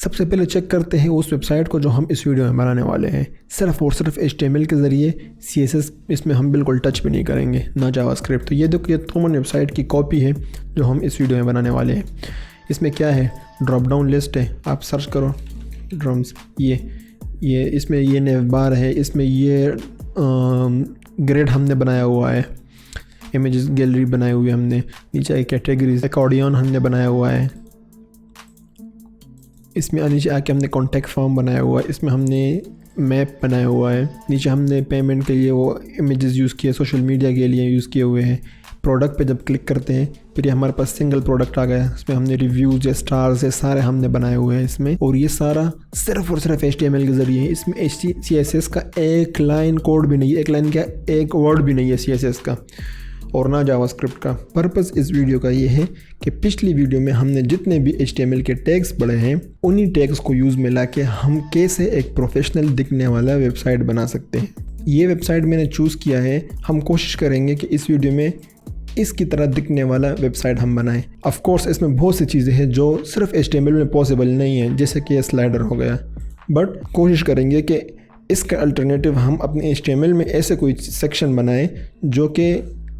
सबसे पहले चेक करते हैं उस वेबसाइट को जो हम इस वीडियो में बनाने वाले हैं। सिर्फ और सिर्फ HTML के ज़रिए, CSS इसमें हम बिल्कुल टच भी नहीं करेंगे, ना जावास्क्रिप्ट। तो ये देखो, ये थोमन वेबसाइट की कॉपी है जो हम इस वीडियो में बनाने वाले हैं। इसमें क्या है, ड्रॉप डाउन लिस्ट है, आप सर्च करो ड्रम्स, ये इसमें ये नेव बार है, इसमें ये ग्रेड हमने बनाया हुआ है, इमेजेस गैलरी बनाई हुई है हमने, नीचे कैटेगरीज, एकॉर्डियन हमने बनाया हुआ है, इसमें नीचे आके हमने कॉन्टैक्ट फॉर्म बनाया हुआ है, इसमें हमने मैप बनाया हुआ है, नीचे हमने पेमेंट के लिए वो इमेजेस यूज़ किए, सोशल मीडिया के लिए यूज़ किए हुए हैं। प्रोडक्ट पे जब क्लिक करते हैं फिर ये हमारे पास सिंगल प्रोडक्ट आ गया, इसमें हमने रिव्यूज़ या स्टार्स है सारे हमने बनाए हुए हैं इसमें। और ये सारा सिर्फ और सिर्फ HTML के ज़रिए है। इसमें CSS का एक लाइन कोड भी नहीं है, एक लाइन क्या, एक वर्ड भी नहीं है CSS का, और ना जावास्क्रिप्ट का। पर्पस इस वीडियो का ये है कि पिछली वीडियो में हमने जितने भी HTML के टैग्स पढ़े हैं उन्हीं टैग्स को यूज़ में लाके हम कैसे एक प्रोफेशनल दिखने वाला वेबसाइट बना सकते हैं। ये वेबसाइट मैंने चूज़ किया है, हम कोशिश करेंगे कि इस वीडियो में इसकी तरह दिखने वाला वेबसाइट हम बनाएं। ऑफ कोर्स इसमें बहुत सी चीज़ें हैं जो सिर्फ HTML में पॉसिबल नहीं है, जैसे कि ये स्लाइडर हो गया, बट कोशिश करेंगे कि इसका अल्टरनेटिव हम अपने HTML में ऐसे कोई सेक्शन बनाएं जो कि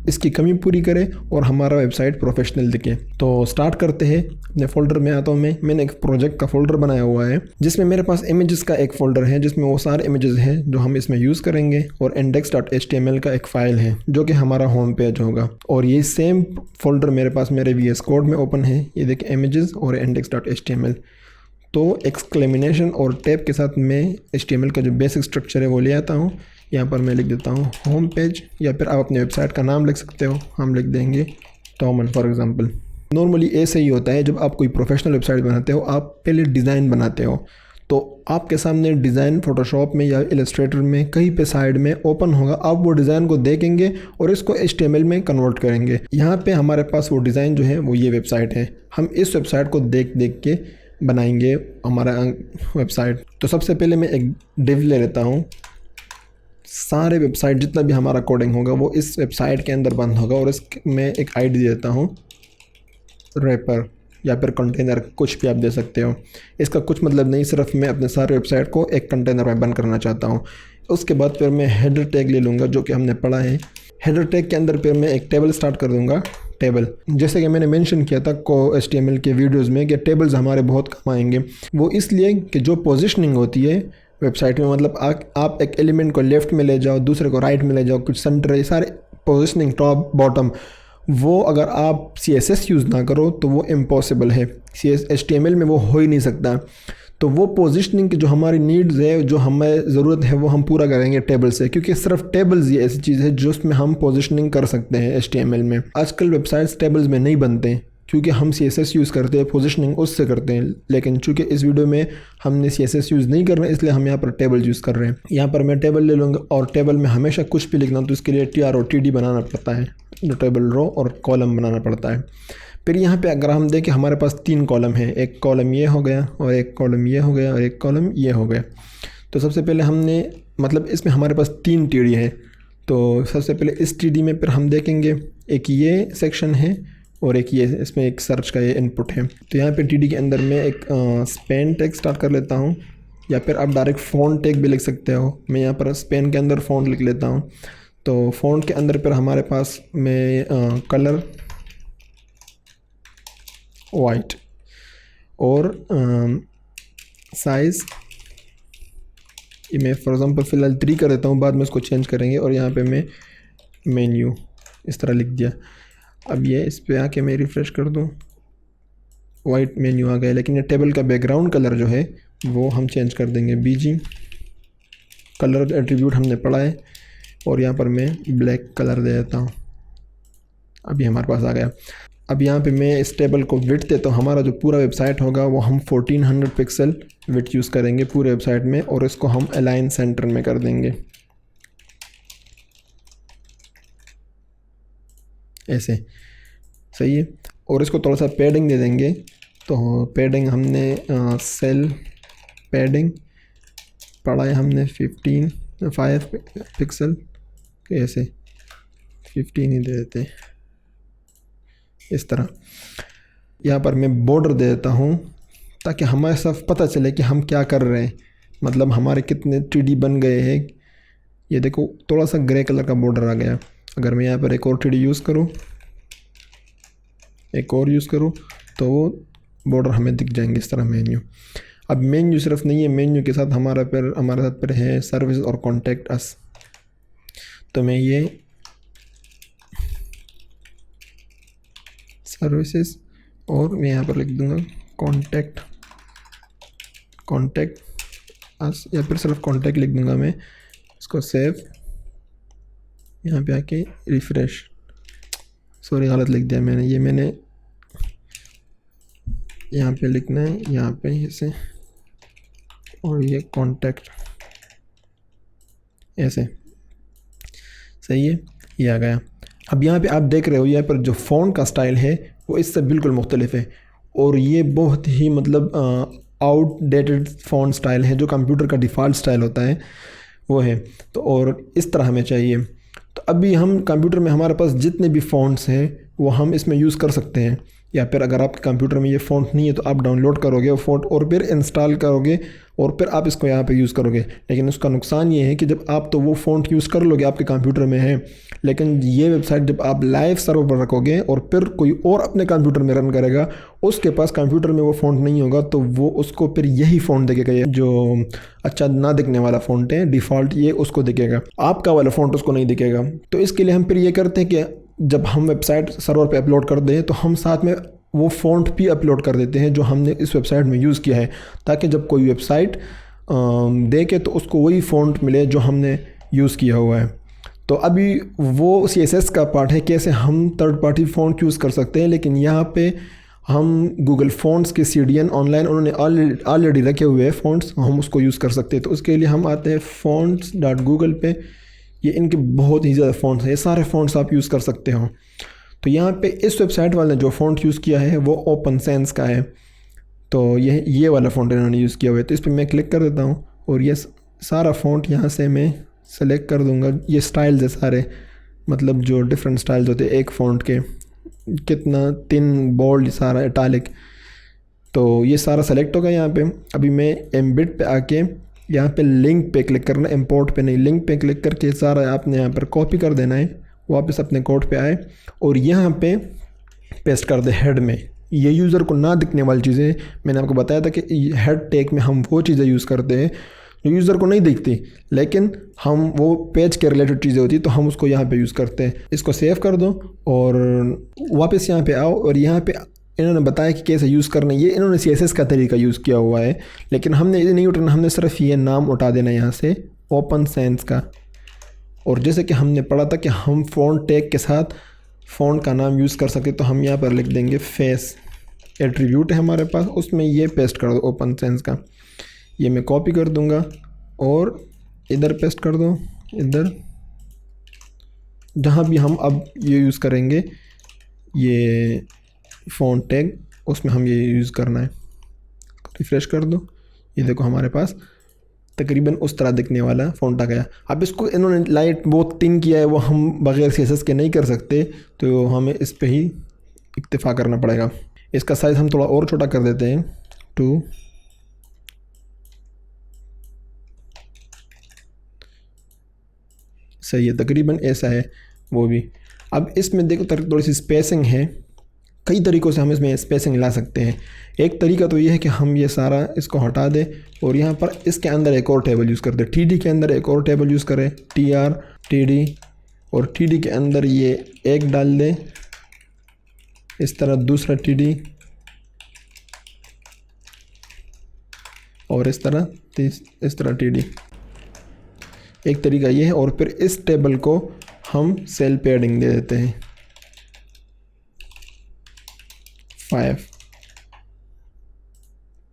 इसकी कमी पूरी करे और हमारा वेबसाइट प्रोफेशनल दिखे। तो स्टार्ट करते हैं। अपने फ़ोल्डर में आता हूँ मैंने एक प्रोजेक्ट का फ़ोल्डर बनाया हुआ है जिसमें मेरे पास इमेजेस का एक फ़ोल्डर है जिसमें वो सारे इमेजेस हैं जो हम इसमें यूज़ करेंगे, और index.html का एक फ़ाइल है जो कि हमारा होम पेज होगा। और ये सेम फ़ोल्डर मेरे पास मेरे VS कोड में ओपन है, ये देखिए इमेजेस और index.html। तो एक्सक्लेमिनेशन और टैब के साथ मैं HTML का जो बेसिक स्ट्रक्चर है वो ले आता हूँ। यहाँ पर मैं लिख देता हूँ होम पेज, या फिर आप अपने वेबसाइट का नाम लिख सकते हो, हम लिख देंगे टॉमन फॉर एग्जांपल। नॉर्मली ऐसे ही होता है, जब आप कोई प्रोफेशनल वेबसाइट बनाते हो आप पहले डिज़ाइन बनाते हो, तो आपके सामने डिज़ाइन फोटोशॉप में या इलस्ट्रेटर में कहीं पे साइड में ओपन होगा, आप वो डिज़ाइन को देखेंगे और इसको HTML में कन्वर्ट करेंगे। यहाँ पे हमारे पास वो डिज़ाइन जो है वो ये वेबसाइट है, हम इस वेबसाइट को देख देख के बनाएंगे हमारा वेबसाइट। तो सबसे पहले मैं एक डिव ले लेता हूँ, सारे वेबसाइट जितना भी हमारा कोडिंग होगा वो इस वेबसाइट के अंदर बंद होगा, और इसमें एक ID देता हूँ रैपर या फिर कंटेनर, कुछ भी आप दे सकते हो। इसका कुछ मतलब नहीं, सिर्फ मैं अपने सारे वेबसाइट को एक कंटेनर में बंद करना चाहता हूँ। उसके बाद फिर मैं हेडर टैग ले लूँगा जो कि हमने पढ़ा है। हेडर टैग के अंदर फिर मैं एक टेबल स्टार्ट कर दूँगा। टेबल, जैसे कि मैंने मेंशन किया था HTML के वीडियोज़ में कि टेबल्स हमारे बहुत कम आएंगे, वो इसलिए कि जो पोजिशनिंग होती है वेबसाइट में, मतलब आप एक एलिमेंट को लेफ़्ट में ले जाओ, दूसरे को राइट में ले जाओ, कुछ सेंटर, ये सारे पोजिशनिंग टॉप बॉटम, वो अगर आप CSS यूज़ ना करो तो वो इम्पॉसिबल है। HTML में वो हो ही नहीं सकता। तो वो पोजिशनिंग की जो हमारी नीड्स है, जो हमें ज़रूरत है, वो हम पूरा करेंगे टेबल से, क्योंकि सिर्फ टेबल्स ये ऐसी चीज़ है जो उसमें हम पोजिशनिंग कर सकते हैं HTML में। आजकल वेबसाइट्स टेबल्स में नहीं बनते हैं क्योंकि हम CSS यूज़ करते हैं, पोजिशनिंग उससे करते हैं, लेकिन चूँकि इस वीडियो में हमने CSS यूज़ नहीं कर रहे हैं इसलिए हम यहाँ पर टेबल यूज़ कर रहे हैं। यहाँ पर मैं टेबल ले लूँगा, और टेबल में हमेशा कुछ भी लिखना तो इसके लिए TROTD बनाना पड़ता है, जो टेबल रो और कॉलम बनाना पड़ता है। फिर यहाँ पे अगर हम देखें हमारे पास 3 कॉलम है, एक कॉलम ये हो गया, और एक कॉलम ये हो गया, और एक कॉलम ये हो गया। तो सबसे पहले हमने, मतलब इसमें हमारे पास 3 TD है, तो सबसे पहले इस TD में फिर हम देखेंगे एक ये सेक्शन है और एक ये, इसमें एक सर्च का ये इनपुट है। तो यहाँ पे TD के अंदर मैं एक स्पेन टैग स्टार्ट कर लेता हूँ, या फिर आप डायरेक्ट फ़ॉन्ट टैग भी लिख सकते हो। मैं यहाँ पर स्पेन के अंदर फ़ॉन्ट लिख लेता हूँ। तो फ़ॉन्ट के अंदर फिर हमारे पास में कलर वाइट, और साइज़ ये मैं फॉर एग्ज़ाम्पल फ़िलहाल 3 कर देता हूँ, बाद में इसको चेंज करेंगे। और यहाँ पे मैं मेन्यू इस तरह लिख दिया। अब ये इस पे आके मैं रिफ़्रेश कर दूँ, वाइट मेन्यू आ गया, लेकिन ये टेबल का बैकग्राउंड कलर जो है वो हम चेंज कर देंगे BG। कलर एट्रीब्यूट हमने पढ़ा है, और यहाँ पर मैं ब्लैक कलर दे देता हूँ। अभी हमारे पास आ गया। अब यहाँ पे मैं इस टेबल को विड्थ देता हूँ, हमारा जो पूरा वेबसाइट होगा वो हम 1400 पिक्सल विड्थ यूज़ करेंगे पूरे वेबसाइट में, और इसको हम अलाइन सेंटर में कर देंगे ऐसे, सही है। और इसको थोड़ा सा पैडिंग दे देंगे, तो पैडिंग हमने सेल पैडिंग पढ़ा है हमने 5 पिक्सल, ऐसे 15 ही दे देते हैं इस तरह। यहाँ पर मैं बॉर्डर दे देता हूँ ताकि हमारे साथ पता चले कि हम क्या कर रहे हैं, मतलब हमारे कितने 3D बन गए हैं। ये देखो थोड़ा सा ग्रे कलर का बॉर्डर आ गया। अगर मैं यहाँ पर एक और 3D यूज़ करूँ, एक और यूज़ करूँ, तो वो बॉर्डर हमें दिख जाएंगे इस तरह मेन्यू। अब मेन्यू सिर्फ नहीं है, मेन्यू के साथ हमारे साथ पर है सर्विस और कॉन्टैक्ट अस। तो मैं ये सर्विसेज और मैं यहाँ पर लिख दूँगा कॉन्टैक्ट अस, या फिर सिर्फ कॉन्टैक्ट लिख दूँगा मैं। इसको सेव, यहाँ पे आके रिफ़्रेश, सॉरी गलत लिख दिया मैंने, ये मैंने यहाँ पे लिखना है, यहाँ पे ऐसे, और ये कॉन्टैक्ट ऐसे, सही है, ये आ गया। अब यहाँ पे आप देख रहे हो यहाँ पर जो फ़ॉन्ट का स्टाइल है वो इससे बिल्कुल मुख्तलिफ है, और ये बहुत ही मतलब आउटडेटेड फ़ॉन्ट स्टाइल है। जो कंप्यूटर का डिफ़ॉल्ट स्टाइल होता है वो है, तो और इस तरह हमें चाहिए। तो अभी हम कंप्यूटर में हमारे पास जितने भी फ़ॉन्ट्स हैं वो हम इसमें यूज़ कर सकते हैं, या फिर अगर आपके कंप्यूटर में ये फ़ॉन्ट नहीं है तो आप डाउनलोड करोगे वो फ़ॉन्ट और फिर इंस्टॉल करोगे और फिर आप इसको यहाँ पे यूज़ करोगे। लेकिन उसका नुकसान ये है कि जब आप तो वो फ़ॉन्ट यूज़ कर लोगे आपके कंप्यूटर में है, लेकिन ये वेबसाइट जब आप लाइव सर्वर पर रखोगे और फिर कोई और अपने कंप्यूटर में रन करेगा, उसके पास कंप्यूटर में वो फ़ॉन्ट नहीं होगा, तो वो उसको फिर यही फ़ॉन्ट दिखेगा जो अच्छा ना दिखने वाला फ़ॉन्ट है डिफ़ॉल्ट, ये उसको दिखेगा, आपका वाला फ़ॉन्ट उसको नहीं दिखेगा। तो इसके लिए हम फिर ये करते हैं कि जब हम वेबसाइट सर्वर पे अपलोड कर दें तो हम साथ में वो फ़ॉन्ट भी अपलोड कर देते हैं जो हमने इस वेबसाइट में यूज़ किया है, ताकि जब कोई वेबसाइट देखे तो उसको वही फ़ॉन्ट मिले जो हमने यूज़ किया हुआ है। तो अभी वो CSS का पार्ट है, कैसे हम थर्ड पार्टी फ़ॉन्ट यूज़ कर सकते हैं, लेकिन यहाँ पे हम गूगल फ़ॉन्ट्स के CDN ऑनलाइन उन्होंने ऑलरेडी रखे हुए हैं फ़ॉन्ट्स, हम उसको यूज़ कर सकते हैं। तो उसके लिए हम आते हैं fonts.google पे, ये इनके बहुत ही ज़्यादा फ़ॉन्ट्स हैं, ये सारे फ़ॉन्ट्स आप यूज़ कर सकते हो। तो यहाँ पे इस वेबसाइट वाले ने जो फ़ॉन्ट यूज़ किया है वो ओपन सेंस का है, तो ये वाला फ़ॉन्ट इन्होंने यूज़ किया हुआ है। तो इस पर मैं क्लिक कर देता हूँ और ये सारा फ़ॉन्ट यहाँ से मैं सेलेक्ट कर दूँगा। ये स्टाइल्स है सारे, मतलब जो डिफरेंट स्टाइल्स होते हैं एक फ़ॉन्ट के, कितना थिन, बोल्ड, सारा इटालिक, तो ये सारा सेलेक्ट होगा यहाँ पे। अभी मैं एम्बेड पे आके यहाँ पे लिंक पे क्लिक करना, इंपोर्ट पे नहीं, लिंक पे क्लिक करके सारा आपने यहाँ पर कॉपी कर देना है, वापस अपने कोड पे आए और यहाँ पे पेस्ट कर दे हेड में। ये यूज़र को ना दिखने वाली चीज़ें, मैंने आपको बताया था कि हेड टैग में हम वो चीज़ें यूज़ करते हैं जो यूज़र को नहीं दिखती, लेकिन हम वो पेज के रिलेटेड चीज़ें होती तो हम उसको यहाँ पे यूज़ करते हैं। इसको सेव कर दो और वापस यहाँ पे आओ, और यहाँ पे इन्होंने बताया कि कैसे यूज़ करना है। ये इन्होंने CSS का तरीका यूज़ किया हुआ है, लेकिन हमने ये नहीं उठाना, हमने सिर्फ ये नाम उठा देना यहाँ से ओपन सेंस का। और जैसे कि हमने पढ़ा था कि हम फ़ॉन्ट टैग के साथ फ़ॉन्ट का नाम यूज़ कर सकते, तो हम यहाँ पर लिख देंगे फेस, एट्रीब्यूट है हमारे पास, उसमें ये पेस्ट कर दो ओपन सेंस का। ये मैं कॉपी कर दूँगा और इधर पेस्ट कर दो, इधर जहाँ भी हम अब ये यूज़ करेंगे ये फ़ॉन्ट टैग, उसमें हम ये यूज़ करना है। रिफ़्रेश कर दो, ये देखो हमारे पास तकरीबन उस तरह दिखने वाला फ़ॉन्ट आ गया। अब इसको इन्होंने लाइट बहुत थिन किया है, वो हम बग़ैर CSS के नहीं कर सकते, तो हमें इस पे ही इक्तिफ़ा करना पड़ेगा। इसका साइज़ हम थोड़ा और छोटा कर देते हैं 2, सही है, तकरीबन ऐसा है वो भी। अब इसमें देखो थोड़ी सी स्पेसिंग है, कई तरीक़ों से हम इसमें स्पेसिंग ला सकते हैं। एक तरीका तो ये है कि हम ये सारा इसको हटा दें और यहाँ पर इसके अंदर एक और टेबल यूज़ कर दें, TD के अंदर एक और टेबल यूज़ करें, TR TD, और TD के अंदर ये एक डाल दें, इस तरह दूसरा TD, और इस तरह TD। एक तरीका ये है। और फिर इस टेबल को हम सेल पैडिंग दे देते हैं 5,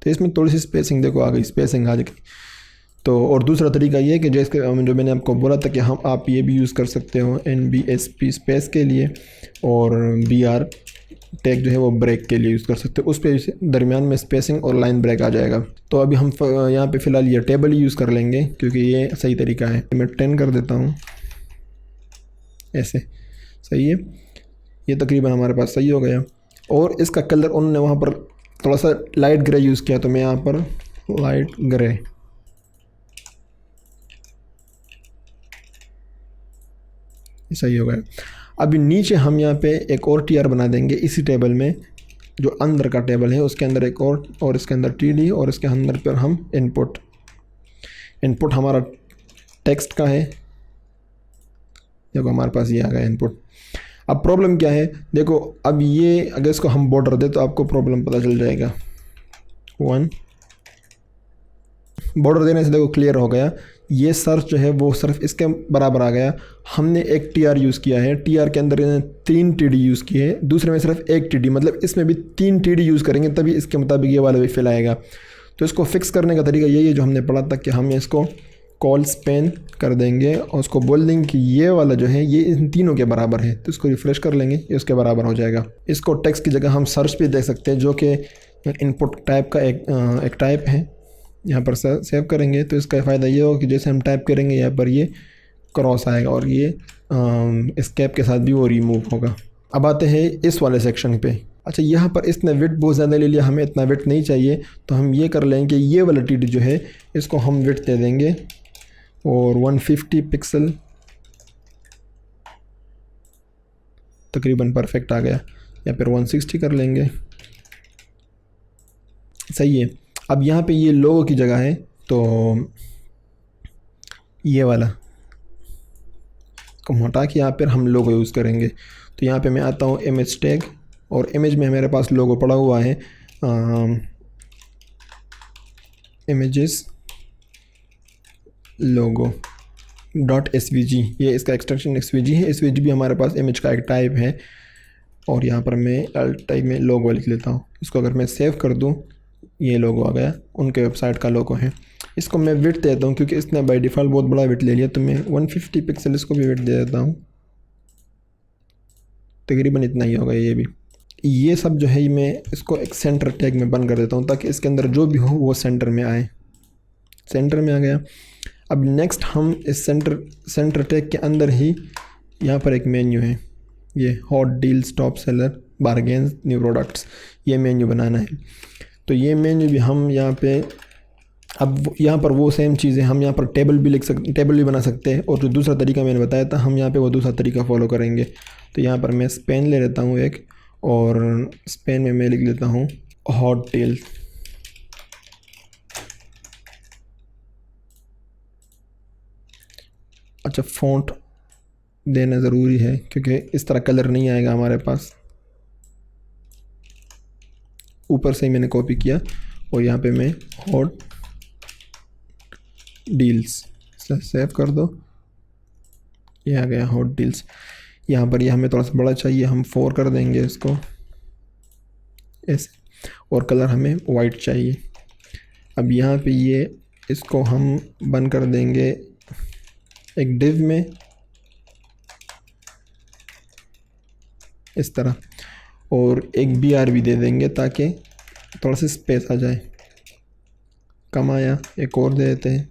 तो इसमें थोड़ी सी स्पेसिंग देखो आ गई, स्पेसिंग आ गई। तो और दूसरा तरीका ये है कि जो मैंने आपको बोला था कि आप ये भी यूज़ कर सकते हो NBSP स्पेस के लिए, और BR टैग जो है वो ब्रेक के लिए यूज़ कर सकते हो, उस पर दरमियान में स्पेसिंग और लाइन ब्रेक आ जाएगा। तो अभी हम यहाँ पे फ़िलहाल ये टेबल ही यूज़ कर लेंगे क्योंकि ये सही तरीका है। मैं 10 कर देता हूँ, ऐसे सही है, ये तकरीबन हमारे पास सही हो गया। और इसका कलर उन्होंने वहाँ पर थोड़ा सा लाइट ग्रे यूज़ किया, तो मैं यहाँ पर लाइट ग्रे, सही हो गया। अभी नीचे हम यहाँ पे एक और टी आर बना देंगे इसी टेबल में, जो अंदर का टेबल है उसके अंदर एक और इसके अंदर टी डी, और इसके अंदर पर हम इनपुट हमारा टेक्स्ट का है। देखो हमारे पास ये आ गया इनपुट। अब प्रॉब्लम क्या है, देखो अब ये अगर इसको हम बॉर्डर दे तो आपको प्रॉब्लम पता चल जाएगा। 1 बॉर्डर देने से देखो क्लियर हो गया, ये सर्च जो है वो सिर्फ इसके बराबर आ गया। हमने एक टी आर यूज़ किया है, टी आर के अंदर 3 टी डी यूज़ किए हैं, दूसरे में सिर्फ 1 टी डी, मतलब इसमें भी 3 टी डी यूज़ करेंगे तभी इसके मुताबिक ये वाला भी फिल आएगा। तो इसको फिक्स करने का तरीका यही है जो हमने पढ़ा था कि हम इसको कॉल स्पेन कर देंगे और उसको बोल देंगे कि ये वाला जो है ये इन तीनों के बराबर है, तो इसको रिफ़्रेश कर लेंगे, ये उसके बराबर हो जाएगा। इसको टेक्स्ट की जगह हम सर्च भी दे सकते हैं, जो कि इनपुट टाइप का एक टाइप है। यहाँ पर सेव करेंगे तो इसका फ़ायदा ये होगा कि जैसे हम टाइप करेंगे यहाँ पर ये क्रॉस आएगा और ये एस्केप के साथ भी वो रिमूव होगा। अब आते हैं इस वाले सेक्शन पे। अच्छा, यहाँ पर इसने विड्थ बहुत ज़्यादा ले लिया, हमें इतना विड्थ नहीं चाहिए, तो हम ये कर लेंगे, ये वाला टी डी जो है इसको हम विड्थ दे देंगे और 150 पिक्सल तकरीबन परफेक्ट आ गया, या फिर 160 कर लेंगे, सही है। अब यहाँ पे ये लोगो की जगह है, तो ये वाला को हटा के यहाँ पर हम लोगो यूज़ करेंगे। तो यहाँ पे मैं आता हूँ इमेज टैग, और इमेज में मेरे पास लोगो पड़ा हुआ है, इमेजेस लोगो .svg, ये इसका एक्सटेंशन svg है। svg भी हमारे पास इमेज का एक टाइप है, और यहाँ पर मैं अल्ट टाइप में लोगो लिख लेता हूँ। इसको अगर मैं सेव कर दूँ, ये लोगो आ गया, उनके वेबसाइट का लोगो है। इसको मैं विड्थ देता हूँ क्योंकि इसने बाय डिफ़ॉल्ट बहुत बड़ा विड्थ ले लिया, तो मैं 150 पिक्सल इसको भी विड्थ दे देता हूँ, तकरीबन इतना ही होगा ये भी। ये सब जो है मैं इसको एक सेंटर टैग में बंद कर देता हूँ ताकि इसके अंदर जो भी हो वो सेंटर में आए। सेंटर में आ गया। अब नेक्स्ट हम इस सेंटर टैग के अंदर ही यहाँ पर एक मेन्यू है, ये hot deals, top seller, bargains, new products, ये मेन्यू बनाना है। तो ये मेन्यू भी हम यहाँ पे, अब यहाँ पर वो सेम चीज़ें हम यहाँ पर टेबल भी बना सकते हैं, और जो दूसरा तरीका मैंने बताया था हम यहाँ पे वो दूसरा तरीका फॉलो करेंगे। तो यहाँ पर मैं स्पेन ले लेता हूँ एक, और स्पेन में मैं लिख लेता हूँ हॉट डील्स। अच्छा, फ़ॉन्ट देना ज़रूरी है क्योंकि इस तरह कलर नहीं आएगा हमारे पास। ऊपर से ही मैंने कॉपी किया, और यहाँ पे मैं हॉट डील्स सेव कर दो, ये आ गया हॉट डील्स। यहाँ पर ये हमें थोड़ा सा बड़ा चाहिए, हम 4 कर देंगे इसको ऐसे, और कलर हमें वाइट चाहिए। अब यहाँ पे ये इसको हम बंद कर देंगे एक डिव में इस तरह, और एक BR भी दे देंगे ताकि थोड़ा सा स्पेस आ जाए। कम आया, एक और दे देते हैं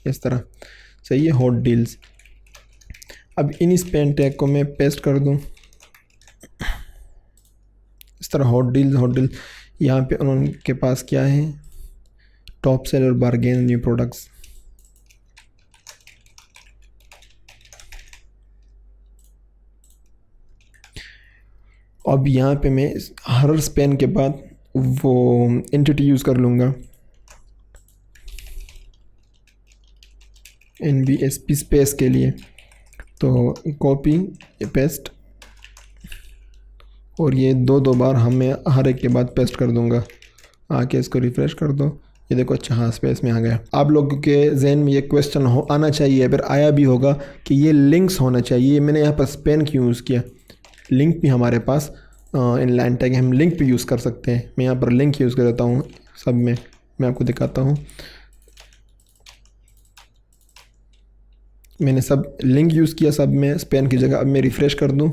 इस तरह, सही है। Hot deals. अब इन स्पेन टैग को मैं पेस्ट कर दूं इस तरह, हॉट डील्स। यहाँ पे उनके पास क्या है, top seller, bargain, new products. अब यहाँ पे मैं हर स्पेन के बाद वो एंटिटी यूज़ कर लूँगा, NBSP स्पेस के लिए। तो कॉपी पेस्ट, और ये दो बार हमें हर एक के बाद पेस्ट कर दूँगा। आके इसको रिफ़्रेश कर दो, ये देखो, अच्छा हाँ स्पेस में आ गया। आप लोगों के जहन में ये क्वेश्चन आना चाहिए, फिर आया भी होगा कि ये लिंक्स होना चाहिए। मैंने यहाँ पर स्पेन क्यों यूज़ किया, लिंक भी हमारे पास इन लाइन टैग हम लिंक भी यूज़ कर सकते हैं। मैं यहाँ पर लिंक यूज़ कर देता हूँ सब में, मैं आपको दिखाता हूँ। मैंने सब लिंक यूज़ किया सब में, स्पेन की जगह। अब मैं रिफ़्रेश कर दूँ,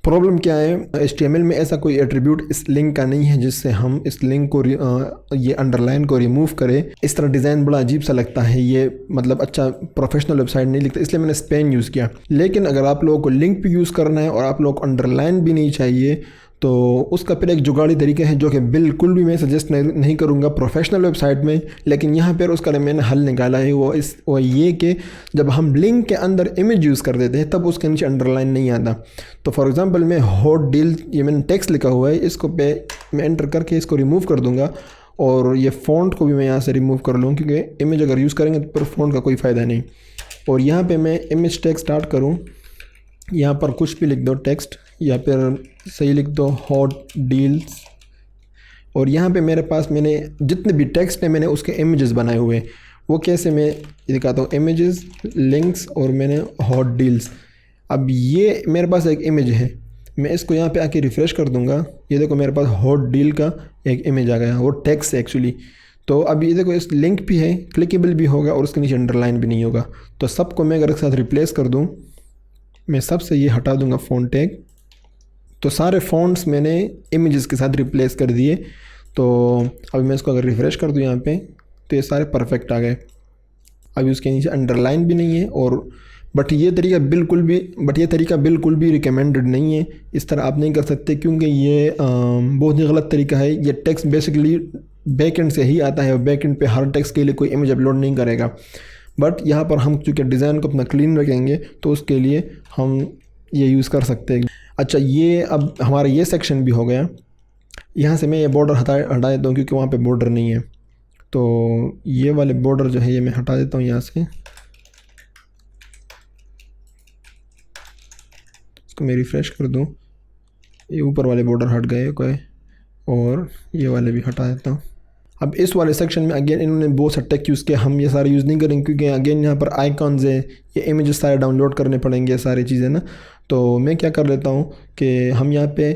प्रॉब्लम क्या है, HTML में ऐसा कोई एट्रीब्यूट इस लिंक का नहीं है जिससे हम इस लिंक को ये अंडरलाइन को रिमूव करें। इस तरह डिज़ाइन बड़ा अजीब सा लगता है, ये मतलब अच्छा प्रोफेशनल वेबसाइट नहीं लिखता, इसलिए मैंने स्पेन यूज़ किया। लेकिन अगर आप लोगों को लिंक भी यूज़ करना है और आप लोगों को अंडरलाइन भी नहीं चाहिए, तो उसका फिर एक जुगाड़ी तरीका है जो कि बिल्कुल भी मैं सजेस्ट नहीं करूँगा प्रोफेशनल वेबसाइट में, लेकिन यहाँ पर उसका मैंने हल निकाला है। वो ये कि जब हम लिंक के अंदर इमेज यूज़ कर देते हैं तब उसके नीचे अंडरलाइन नहीं आता। तो फॉर एग्ज़ाम्पल मैं हॉट डील, ये मैंने टेक्स्ट लिखा हुआ है, इसको पे मैं एंटर करके इसको रिमूव कर दूँगा और ये फ़ॉन्ट को भी मैं यहाँ से रिमूव कर लूँ, क्योंकि इमेज अगर यूज़ करेंगे तो फिर फ़ॉन्ट का कोई फ़ायदा नहीं। और यहाँ पे मैं इमेज टैग स्टार्ट करूँ, यहाँ पर कुछ भी लिख दो टेक्स्ट, या फिर सही लिख दो हॉट डील्स। और यहाँ पे मेरे पास मैंने जितने भी टेक्स्ट हैं मैंने उसके इमेजेस बनाए हुए हैं। वो कैसे मैं दिखाता हूँ, इमेजेस, लिंक्स और मैंने हॉट डील्स। अब ये मेरे पास एक इमेज है, मैं इसको यहाँ पे आके रिफ़्रेश कर दूँगा, ये देखो मेरे पास हॉट डील का एक इमेज आ गया, वो टेक्स्ट है एक्चुअली। तो अब ये देखो इस लिंक भी है, क्लिकेबल भी होगा और उसके नीचे अंडरलाइन भी नहीं होगा। तो सबको मैं अगर एक साथ रिप्लेस कर दूँ, मैं सबसे ये हटा दूँगा फ़ॉन्ट टैग, तो सारे फ़ॉन्ट्स मैंने इमेजेस के साथ रिप्लेस कर दिए। तो अभी मैं इसको अगर रिफ़्रेश कर दूँ यहाँ पे, तो ये सारे परफेक्ट आ गए। अभी उसके नीचे अंडरलाइन भी नहीं है। और बट ये तरीका बिल्कुल भी रिकमेंडेड नहीं है। इस तरह आप नहीं कर सकते, क्योंकि ये बहुत ही गलत तरीका है। ये टेक्स्ट बेसिकली बैकएंड से ही आता है और बैकएंड पे हर टेक्स्ट के लिए कोई इमेज अपलोड नहीं करेगा। बट यहाँ पर हम चूँकि डिज़ाइन को अपना क्लीन रखेंगे तो उसके लिए हम ये यूज़ कर सकते हैं। अच्छा, ये अब हमारा ये सेक्शन भी हो गया। यहाँ से मैं ये बॉर्डर हटा देता हूँ, क्योंकि वहाँ पे बॉर्डर नहीं है। तो ये वाले बॉर्डर जो है ये मैं हटा देता हूँ यहाँ से। इसको मैं रिफ़्रेश कर दूँ, ये ऊपर वाले बॉर्डर हट गए कोई, और ये वाले भी हटा देता हूँ। अब इस वाले सेक्शन में अगेन इन्होंने बहुत सा टेक यूज़ किया, हम ये सारे यूज़ नहीं करेंगे, क्योंकि अगेन यहाँ पर आइकॉन्स है, ये इमेजेस सारे डाउनलोड करने पड़ेंगे, सारी चीज़ें ना। तो मैं क्या कर लेता हूँ कि हम यहाँ पे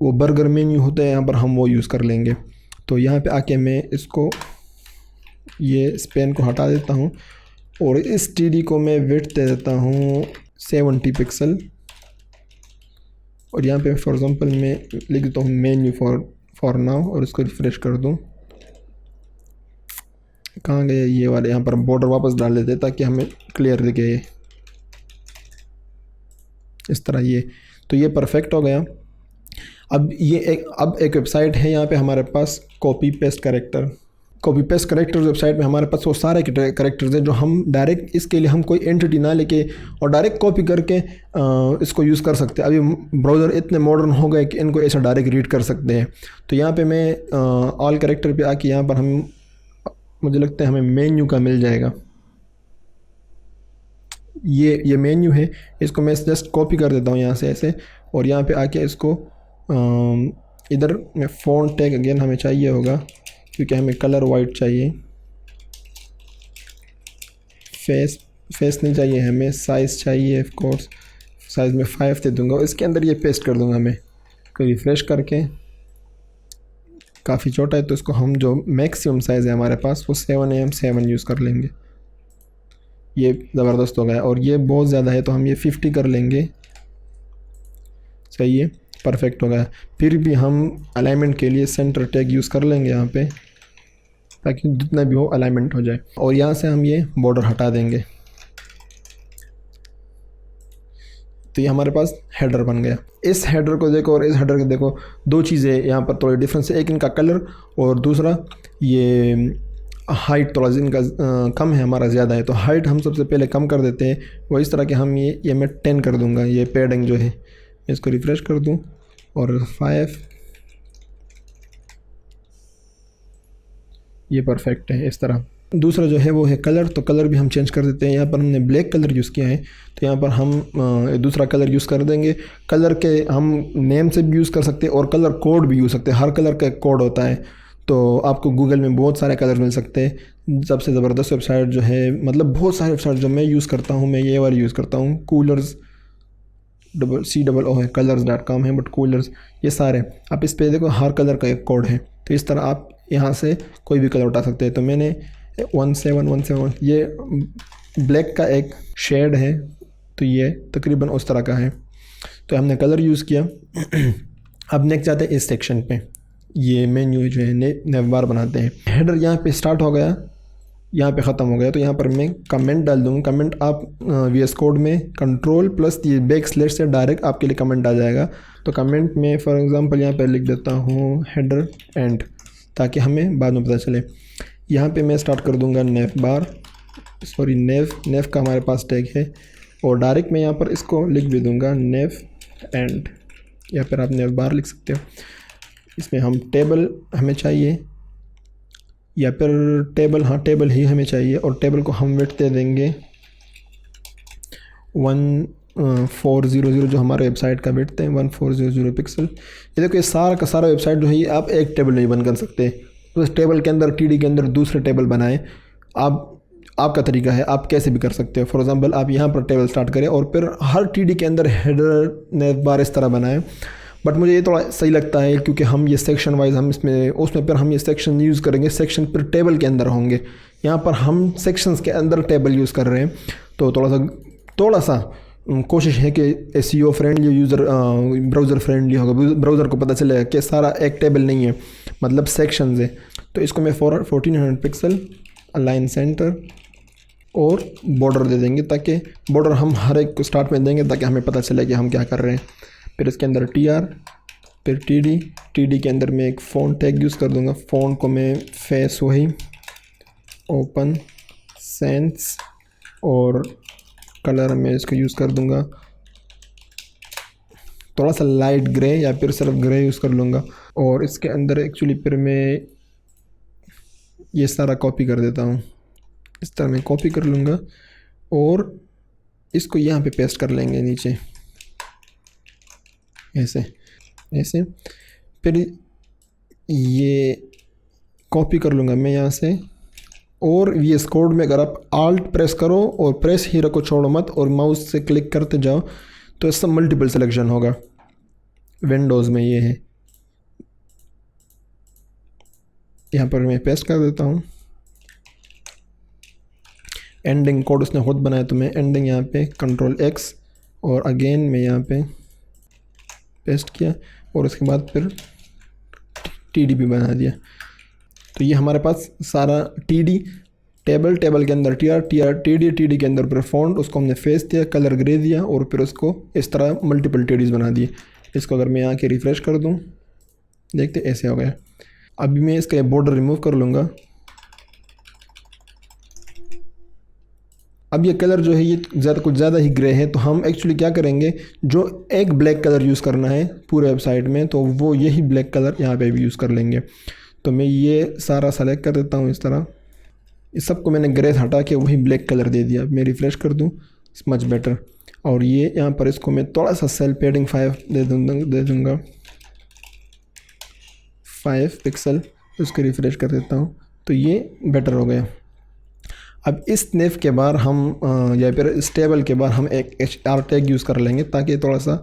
वो बर्गर मेन्यू होते हैं, यहाँ पर हम वो यूज़ कर लेंगे। तो यहाँ पे आके मैं इसको, ये स्पेन को हटा देता हूँ और इस टीडी को मैं विड्थ दे देता हूँ 70 पिक्सल। और यहाँ पे फॉर एग्ज़ाम्पल मैं लिख देता हूँ मेन्यू फॉर नाउ, और इसको रिफ़्रेश कर दूँ। कहाँ गए ये वाले, यहाँ पर बॉर्डर वापस डाल देते ताकि हमें क्लियर दिखे इस तरह ये। तो ये परफेक्ट हो गया। अब एक वेबसाइट है, यहाँ पे हमारे पास कॉपी पेस्ट करेक्टर वेबसाइट में हमारे पास वो सारे करेक्टर्स हैं जो हम डायरेक्ट, इसके लिए हम कोई एंटिटी ना लेके और डायरेक्ट कॉपी करके इसको यूज़ कर सकते हैं। अभी ब्राउज़र इतने मॉडर्न हो गए कि इनको ऐसा डायरेक्ट रीड कर सकते हैं। तो यहाँ पे मैं ऑल करेक्टर पे आके यहाँ पर हम, मुझे लगता है हमें मेन्यू का मिल जाएगा। ये मेन्यू है, इसको मैं जस्ट कॉपी कर देता हूँ यहाँ से ऐसे, और यहाँ पे आके इसको इधर में फ़ॉन्ट टैग अगेन हमें चाहिए होगा, क्योंकि हमें कलर वाइट चाहिए। फेस नहीं चाहिए हमें, साइज़ चाहिए ऑफ कोर्स, साइज़ में 5 दे दूँगा। इसके अंदर ये पेस्ट कर दूँगा मैं, रिफ़्रेश करके। काफ़ी छोटा है तो इसको हम, जो मैक्सिमम साइज़ है हमारे पास वो 7 यूज़ कर लेंगे। ये ज़बरदस्त हो गया। और ये बहुत ज़्यादा है तो हम ये 50 कर लेंगे। सही है, परफेक्ट हो गया। फिर भी हम अलाइनमेंट के लिए सेंटर टैग यूज़ कर लेंगे यहाँ पे, ताकि जितना भी हो अलाइनमेंट हो जाए। और यहाँ से हम ये बॉर्डर हटा देंगे। तो ये हमारे पास हेडर बन गया। इस हेडर को देखो और इस हेडर को देखो, दो चीज़ें यहाँ पर थोड़ी डिफरेंस है। एक इनका कलर, और दूसरा ये हाइट थोड़ा इनका कम है, हमारा ज़्यादा है। तो हाइट हम सबसे पहले कम कर देते हैं। वो इस तरह के हम ये मैं 10 कर दूँगा। ये पैडिंग जो है, इसको रिफ़्रेश कर दूँ और 5, ये परफेक्ट है इस तरह। दूसरा जो है वो है कलर। तो कलर भी हम चेंज कर देते हैं। यहाँ पर हमने ब्लैक कलर यूज़ किया है, तो यहाँ पर हम दूसरा कलर यूज़ कर देंगे। कलर के हम नेम से भी यूज़ कर सकते हैं और कलर कोड भी यूज़ सकते हैं। हर कलर का एक कोड होता है, तो आपको गूगल में बहुत सारे कलर मिल सकते हैं। सबसे ज़बरदस्त वेबसाइट जो है, मतलब बहुत सारे वेबसाइट जो मैं यूज़ करता हूँ, मैं ये वाली यूज़ करता हूँ, कूलर्स COO है, colors.com है, बट कूलर्स, ये सारे आप इस पे देखो, हर कलर का एक कोड है। तो इस तरह आप यहाँ से कोई भी कलर उठा सकते हैं। तो मैंने 1717, ये ब्लैक का एक शेड है, तो ये तकरीबन उस तरह का है। तो हमने कलर यूज़ किया। अब नेक्स्ट जाते हैं इस सेक्शन पे। ये मेन्यू जो है नेव बार बनाते हैं। हेडर यहाँ पे स्टार्ट हो गया। यहाँ पे ख़त्म हो गया। तो यहाँ पर मैं कमेंट डाल दूँगा। कमेंट आप VS कोड में कंट्रोल प्लस ये बैक स्लैश से डायरेक्ट आपके लिए कमेंट आ जाएगा। तो कमेंट में फॉर एग्ज़ाम्पल यहाँ पे लिख देता हूँ हेडर एंड, ताकि हमें बाद में पता चले। यहाँ पे मैं स्टार्ट कर दूँगा नेव बार, सॉरी नेव का हमारे पास टैग है, और डायरेक्ट मैं यहाँ पर इसको लिख भी दूँगा नेव एंड, या फिर आप नेव बार लिख सकते हो। इसमें हम टेबल हमें चाहिए, या फिर टेबल, हाँ टेबल ही हमें चाहिए, और टेबल को हम वेट दे देंगे 1400 जो हमारे वेबसाइट का वेट है 1400 पिक्सल। ये देखो ये सारा का सारा वेबसाइट जो है ये आप एक टेबल नहीं बन कर सकते, तो इस टेबल के अंदर TD के अंदर दूसरे टेबल बनाएं। आपका तरीका है, आप कैसे भी कर सकते हो। फॉर एग्जांपल आप यहाँ पर टेबल स्टार्ट करें और फिर हर TD के अंदर हेडर नेव बार इस तरह बनाएं। बट मुझे ये थोड़ा सही लगता है क्योंकि हम ये सेक्शन वाइज हम उसमें फिर हम ये सेक्शन यूज़ करेंगे, सेक्शन फिर टेबल के अंदर होंगे। यहाँ पर हम सेक्शंस के अंदर टेबल यूज़ कर रहे हैं, तो थोड़ा सा कोशिश है कि SEO friendly, user browser friendly होगा, ब्राउज़र को पता चलेगा कि सारा एक टेबल नहीं है, मतलब सेक्शंस है। तो इसको मैं 1400 पिक्सल अलाइन सेंटर और बॉर्डर दे देंगे, ताकि बॉर्डर हम हर एक को स्टार्ट में देंगे ताकि हमें पता चले कि हम क्या कर रहे हैं। फिर इसके अंदर TR, फिर TD के अंदर मैं एक फ़ॉन्ट टैग यूज़ कर दूंगा। फ़ॉन्ट को मैं फेस वही ओपन सेंस, और कलर मैं इसको यूज़ कर दूंगा थोड़ा सा लाइट ग्रे, या फिर सिर्फ ग्रे यूज़ कर लूँगा। और इसके अंदर एक्चुअली फिर मैं ये सारा कॉपी कर देता हूँ, इस तरह मैं कॉपी कर लूँगा और इसको यहाँ पे पेस्ट कर लेंगे नीचे ऐसे। फिर ये कॉपी कर लूँगा मैं यहाँ से, और VS कोड में अगर आप आल्ट प्रेस करो और प्रेस ही रखो, छोड़ो मत, और माउस से क्लिक करते जाओ तो इसका मल्टीपल सिलेक्शन होगा। विंडोज़ में ये है, यहाँ पर मैं पेस्ट कर देता हूँ। एंडिंग कोड उसने खुद बनाया, तो मैं एंडिंग यहाँ पे Ctrl+X और अगेन मैं यहाँ पे पेस्ट किया, और उसके बाद फिर TD भी बना दिया। तो ये हमारे पास सारा TD टेबल के अंदर TD के अंदर फिर फ़ॉन्ट, उसको हमने फेस दिया, कलर ग्रे दिया, और फिर उसको इस तरह मल्टीपल TDs बना दिए। इसको अगर मैं यहाँ के रिफ़्रेश कर दूँ, देखते ऐसे हो गया। अभी मैं इसका बॉर्डर रिमूव कर लूँगा। अब ये कलर जो है ये कुछ ज़्यादा ही ग्रे है, तो हम एक्चुअली क्या करेंगे, जो एक ब्लैक कलर यूज़ करना है पूरे वेबसाइट में, तो वो यही ब्लैक कलर यहाँ पे भी यूज़ कर लेंगे। तो मैं ये सारा सेलेक्ट कर देता हूँ इस तरह, इस सबको मैंने ग्रे हटा के वही ब्लैक कलर दे दिया। मैं रिफ़्रेश कर दूँ, मच बेटर। और ये यहाँ पर इसको मैं थोड़ा सा सेल पेडिंग 5 दे दूँगा 5 पिक्सल, उसको रिफ़्रेश कर देता हूँ, तो ये बेटर हो गया। अब इस नेव के बाद हम या फिर इस टेबल के बाद हम एक HR टैग यूज़ कर लेंगे ताकि थोड़ा सा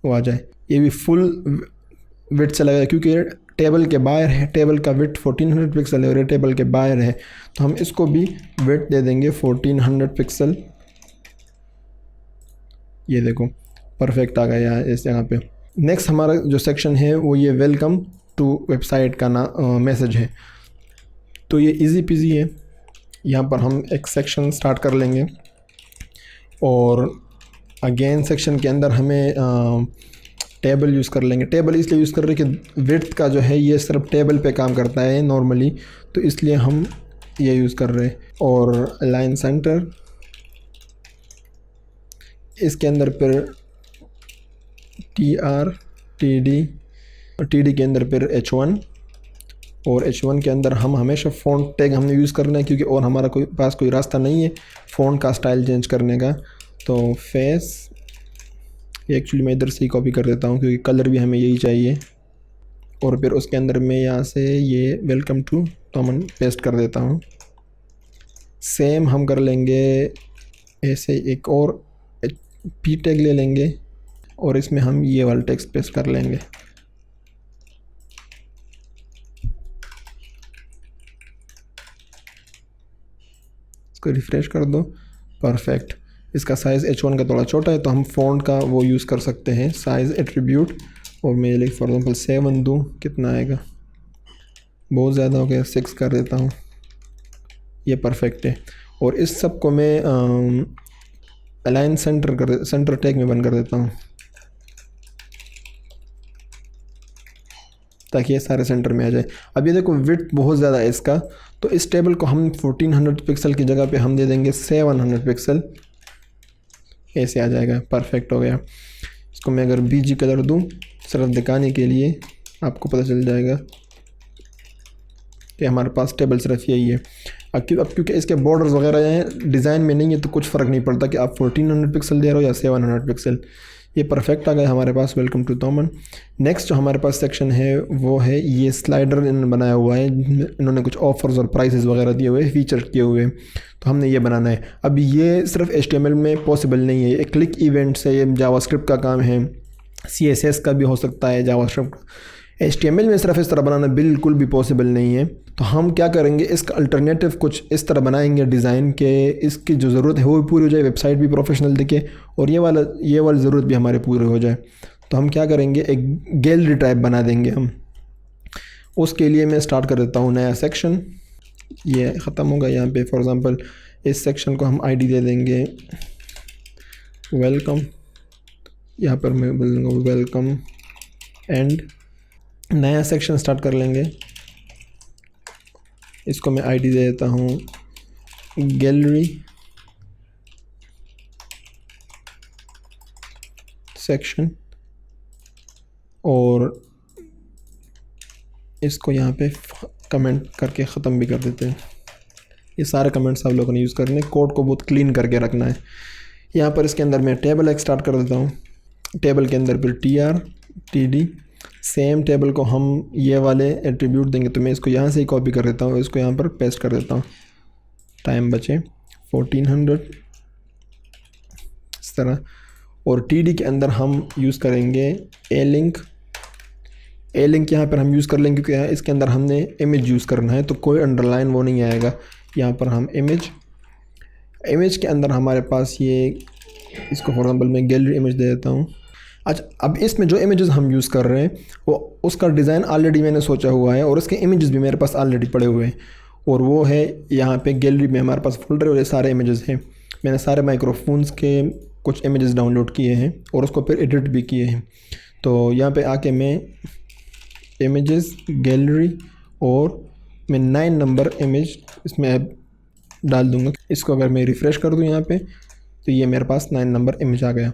वो आ जाए। ये भी फुल विड्थ चला गया क्योंकि ये टेबल के बाहर है, टेबल का विड्थ 1400 पिक्सल है और ये टेबल के बाहर है, तो हम इसको भी विड्थ दे देंगे 1400 पिक्सल। ये देखो परफेक्ट आ गया इस जगह पे। नेक्स्ट हमारा जो सेक्शन है वो ये वेलकम टू वेबसाइट का मैसेज है, तो ये इजी पीजी है। यहाँ पर हम एक सेक्शन स्टार्ट कर लेंगे और अगेन सेक्शन के अंदर हमें टेबल यूज़ कर लेंगे। टेबल इसलिए यूज़ कर रहे हैं कि विड्थ का जो है ये सिर्फ टेबल पे काम करता है नॉर्मली, तो इसलिए हम ये यूज़ कर रहे हैं। और लाइन सेंटर, इसके अंदर फिर TR TD के अंदर फिर H1, और H1 के अंदर हम हमेशा फ़ॉन्ट टैग हमने यूज़ करना है क्योंकि और हमारा पास कोई रास्ता नहीं है फ़ॉन्ट का स्टाइल चेंज करने का। तो फेस ये एक्चुअली मैं इधर से ही कॉपी कर देता हूँ क्योंकि कलर भी हमें यही चाहिए, और फिर उसके अंदर मैं यहाँ से ये वेलकम टू कॉमन पेस्ट कर देता हूँ। सेम हम कर लेंगे ऐसे, एक और P टैग ले लेंगे और इसमें हम ये वाला टेक्स्ट पेस्ट कर लेंगे। इसको रिफ़्रेश कर दो, परफेक्ट। इसका साइज़ H1 का थोड़ा छोटा है तो हम फ़ॉन्ट का वो यूज़ कर सकते हैं साइज़ एट्रीब्यूट, और मैं लाइक फॉर एग्जांपल 7 दूँ, कितना आएगा, बहुत ज़्यादा हो गया, 6 कर देता हूँ। ये परफेक्ट है। और इस सब को मैं अलाइन सेंटर टैग में बंद कर देता हूँ ताकि ये सारे सेंटर में आ जाए। अब ये देखो विड्थ बहुत ज़्यादा है इसका, तो इस टेबल को हम 1400 पिक्सल की जगह पे हम दे देंगे 700 पिक्सल, ऐसे आ जाएगा, परफेक्ट हो गया। इसको मैं अगर बीजी कलर दूँ सिर्फ दिखाने के लिए, आपको पता चल जाएगा कि हमारे पास टेबल सिर्फ यही है। अब क्योंकि इसके बॉर्डर्स वगैरह हैं डिज़ाइन में नहीं है, तो कुछ फ़र्क नहीं पड़ता कि आप 1400 पिक्सल दे रहे हो या 700 पिक्सल। ये परफेक्ट आ गया हमारे पास। वेलकम टू तोमन। नेक्स्ट जो हमारे पास सेक्शन है वो है ये स्लाइडर इन्होंने बनाया हुआ है, इन्होंने कुछ ऑफर्स और प्राइसेस वगैरह दिए हुए, फीचर किए हुए, तो हमने ये बनाना है। अब ये सिर्फ HTML में पॉसिबल नहीं है, ये क्लिक इवेंट्स है, ये जावास्क्रिप्ट का काम है, CSS का भी हो सकता है, जावास्क्रिप्ट। HTML में सिर्फ इस तरह बनाना बिल्कुल भी पॉसिबल नहीं है। तो हम क्या करेंगे, इसका अल्टरनेटिव कुछ इस तरह बनाएंगे डिज़ाइन के, इसकी जो ज़रूरत है वो भी पूरी हो जाए, वेबसाइट भी प्रोफेशनल दिखे और ये वाली ज़रूरत भी हमारे पूरी हो जाए। तो हम क्या करेंगे, एक गैलरी टाइप बना देंगे हम। उसके लिए मैं स्टार्ट कर देता हूँ नया सेक्शन, ये ख़त्म होगा यहाँ पे। फॉर एग्ज़ाम्पल इस सेक्शन को हम ID दे देंगे वेलकम, यहाँ पर मैं बोल दूँगा वेलकम एंड नया सेक्शन स्टार्ट कर लेंगे। इसको मैं ID दे देता हूँ गैलरी सेक्शन और इसको यहाँ पे कमेंट करके ख़त्म भी कर देते हैं। ये सारे कमेंट्स आप लोगों ने यूज़ करने, कोड को बहुत क्लीन करके रखना है। यहाँ पर इसके अंदर मैं टेबल एक स्टार्ट कर देता हूँ, टेबल के अंदर फिर TR TD, सेम टेबल को हम ये वाले एट्रीब्यूट देंगे, तो मैं इसको यहाँ से ही कॉपी कर देता हूँ, इसको यहाँ पर पेस्ट कर देता हूँ, टाइम बचे 1400 इस तरह। और TD के अंदर हम यूज़ करेंगे ए लिंक यहाँ पर हम यूज़ कर लेंगे क्योंकि इसके अंदर हमने इमेज यूज़ करना है, तो कोई अंडरलाइन वो नहीं आएगा। यहाँ पर हम इमेज के अंदर हमारे पास ये, इसको फॉर एग्जांपल मैं गैलरी इमेज दे देता हूँ। अच्छा, अब इसमें जो इमेजेस हम यूज़ कर रहे हैं वो उसका डिज़ाइन ऑलरेडी मैंने सोचा हुआ है और उसके इमेजेस भी मेरे पास ऑलरेडी पड़े हुए हैं, और वो है यहाँ पे गैलरी में हमारे पास फोल्डर और ये सारे इमेजेस हैं। मैंने सारे माइक्रोफोन्स के कुछ इमेजेस डाउनलोड किए हैं और उसको फिर एडिट भी किए हैं। तो यहाँ पे आके मैं इमेजेस गैलरी और मैं 9 नंबर इमेज इसमें डाल दूँगा। इसको अगर मैं रिफ़्रेश कर दूँ यहाँ पे, तो ये मेरे पास 9 नंबर इमेज आ गया।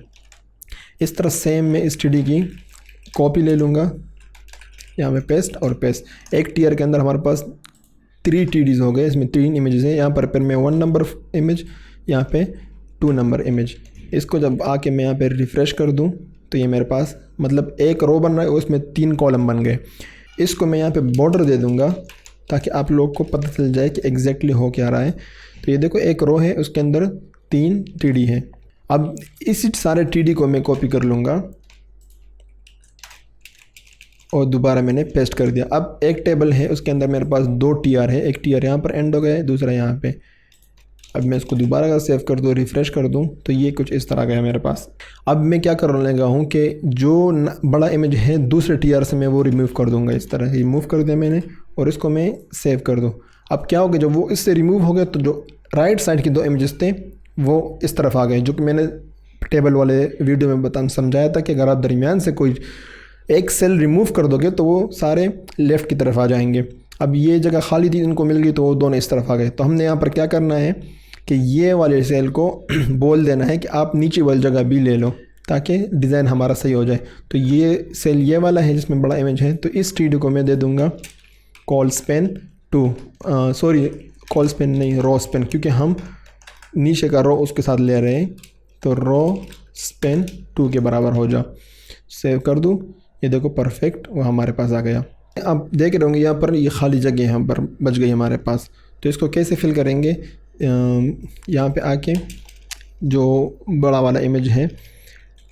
इस तरह सेम मैं इस TD की कॉपी ले लूँगा, यहाँ पे पेस्ट और पेस्ट। एक टीयर के अंदर हमारे पास 3 TDs हो गए, इसमें 3 इमेजेस हैं। यहाँ पर फिर मैं 1 नंबर इमेज, यहाँ पे 2 नंबर इमेज। इसको जब आके मैं यहाँ पे रिफ़्रेश कर दूँ तो ये मेरे पास मतलब एक रो बन रहा है, उसमें 3 कॉलम बन गए। इसको मैं यहाँ पे बॉर्डर दे दूँगा ताकि आप लोग को पता चल जाए कि एग्जैक्टली हो क्या रहा है। तो ये देखो एक रो है, उसके अंदर 3 TD है। अब इसी सारे TD को मैं कॉपी कर लूँगा और दोबारा मैंने पेस्ट कर दिया। अब एक टेबल है, उसके अंदर मेरे पास 2 TR है, एक TR यहाँ पर एंड हो गया है, दूसरा यहाँ पे। अब मैं इसको दोबारा अगर सेव कर दूँ, रिफ़्रेश कर दूँ, तो ये कुछ इस तरह गया मेरे पास। अब मैं क्या करने लगा हूँ कि जो बड़ा इमेज है दूसरे TR से मैं वो रिमूव कर दूँगा। इस तरह रिमूव कर दिया मैंने और इसको मैं सेव कर दूँ। अब क्या हो गया, जब वो इससे रिमूव हो गया तो जो राइट साइड के 2 इमेजेस थे वो इस तरफ आ गए, जो कि मैंने टेबल वाले वीडियो में समझाया था कि अगर आप दरमियान से कोई एक सेल रिमूव कर दोगे तो वो सारे लेफ़्ट की तरफ आ जाएंगे। अब ये जगह खाली थी, इनको मिल गई तो वो दोनों इस तरफ आ गए। तो हमने यहाँ पर क्या करना है कि ये वाले सेल को बोल देना है कि आप नीचे वाली जगह भी ले लो ताकि डिज़ाइन हमारा सही हो जाए। तो ये सेल ये वाला है जिसमें बड़ा इमेज है, तो इस TD को मैं दे दूँगा call Spain 2, sorry call Spain नहीं, रो स्पेन, क्योंकि हम नीचे का रो उसके साथ ले रहे हैं। तो रो स्पेन 2 के बराबर हो जाओ। सेव कर दूँ, ये देखो परफेक्ट वो हमारे पास आ गया। अब देख रहे होंगे यहाँ पर ये खाली जगह यहाँ पर बच गई हमारे पास। तो इसको कैसे फिल करेंगे, यहाँ पे आके जो बड़ा वाला इमेज है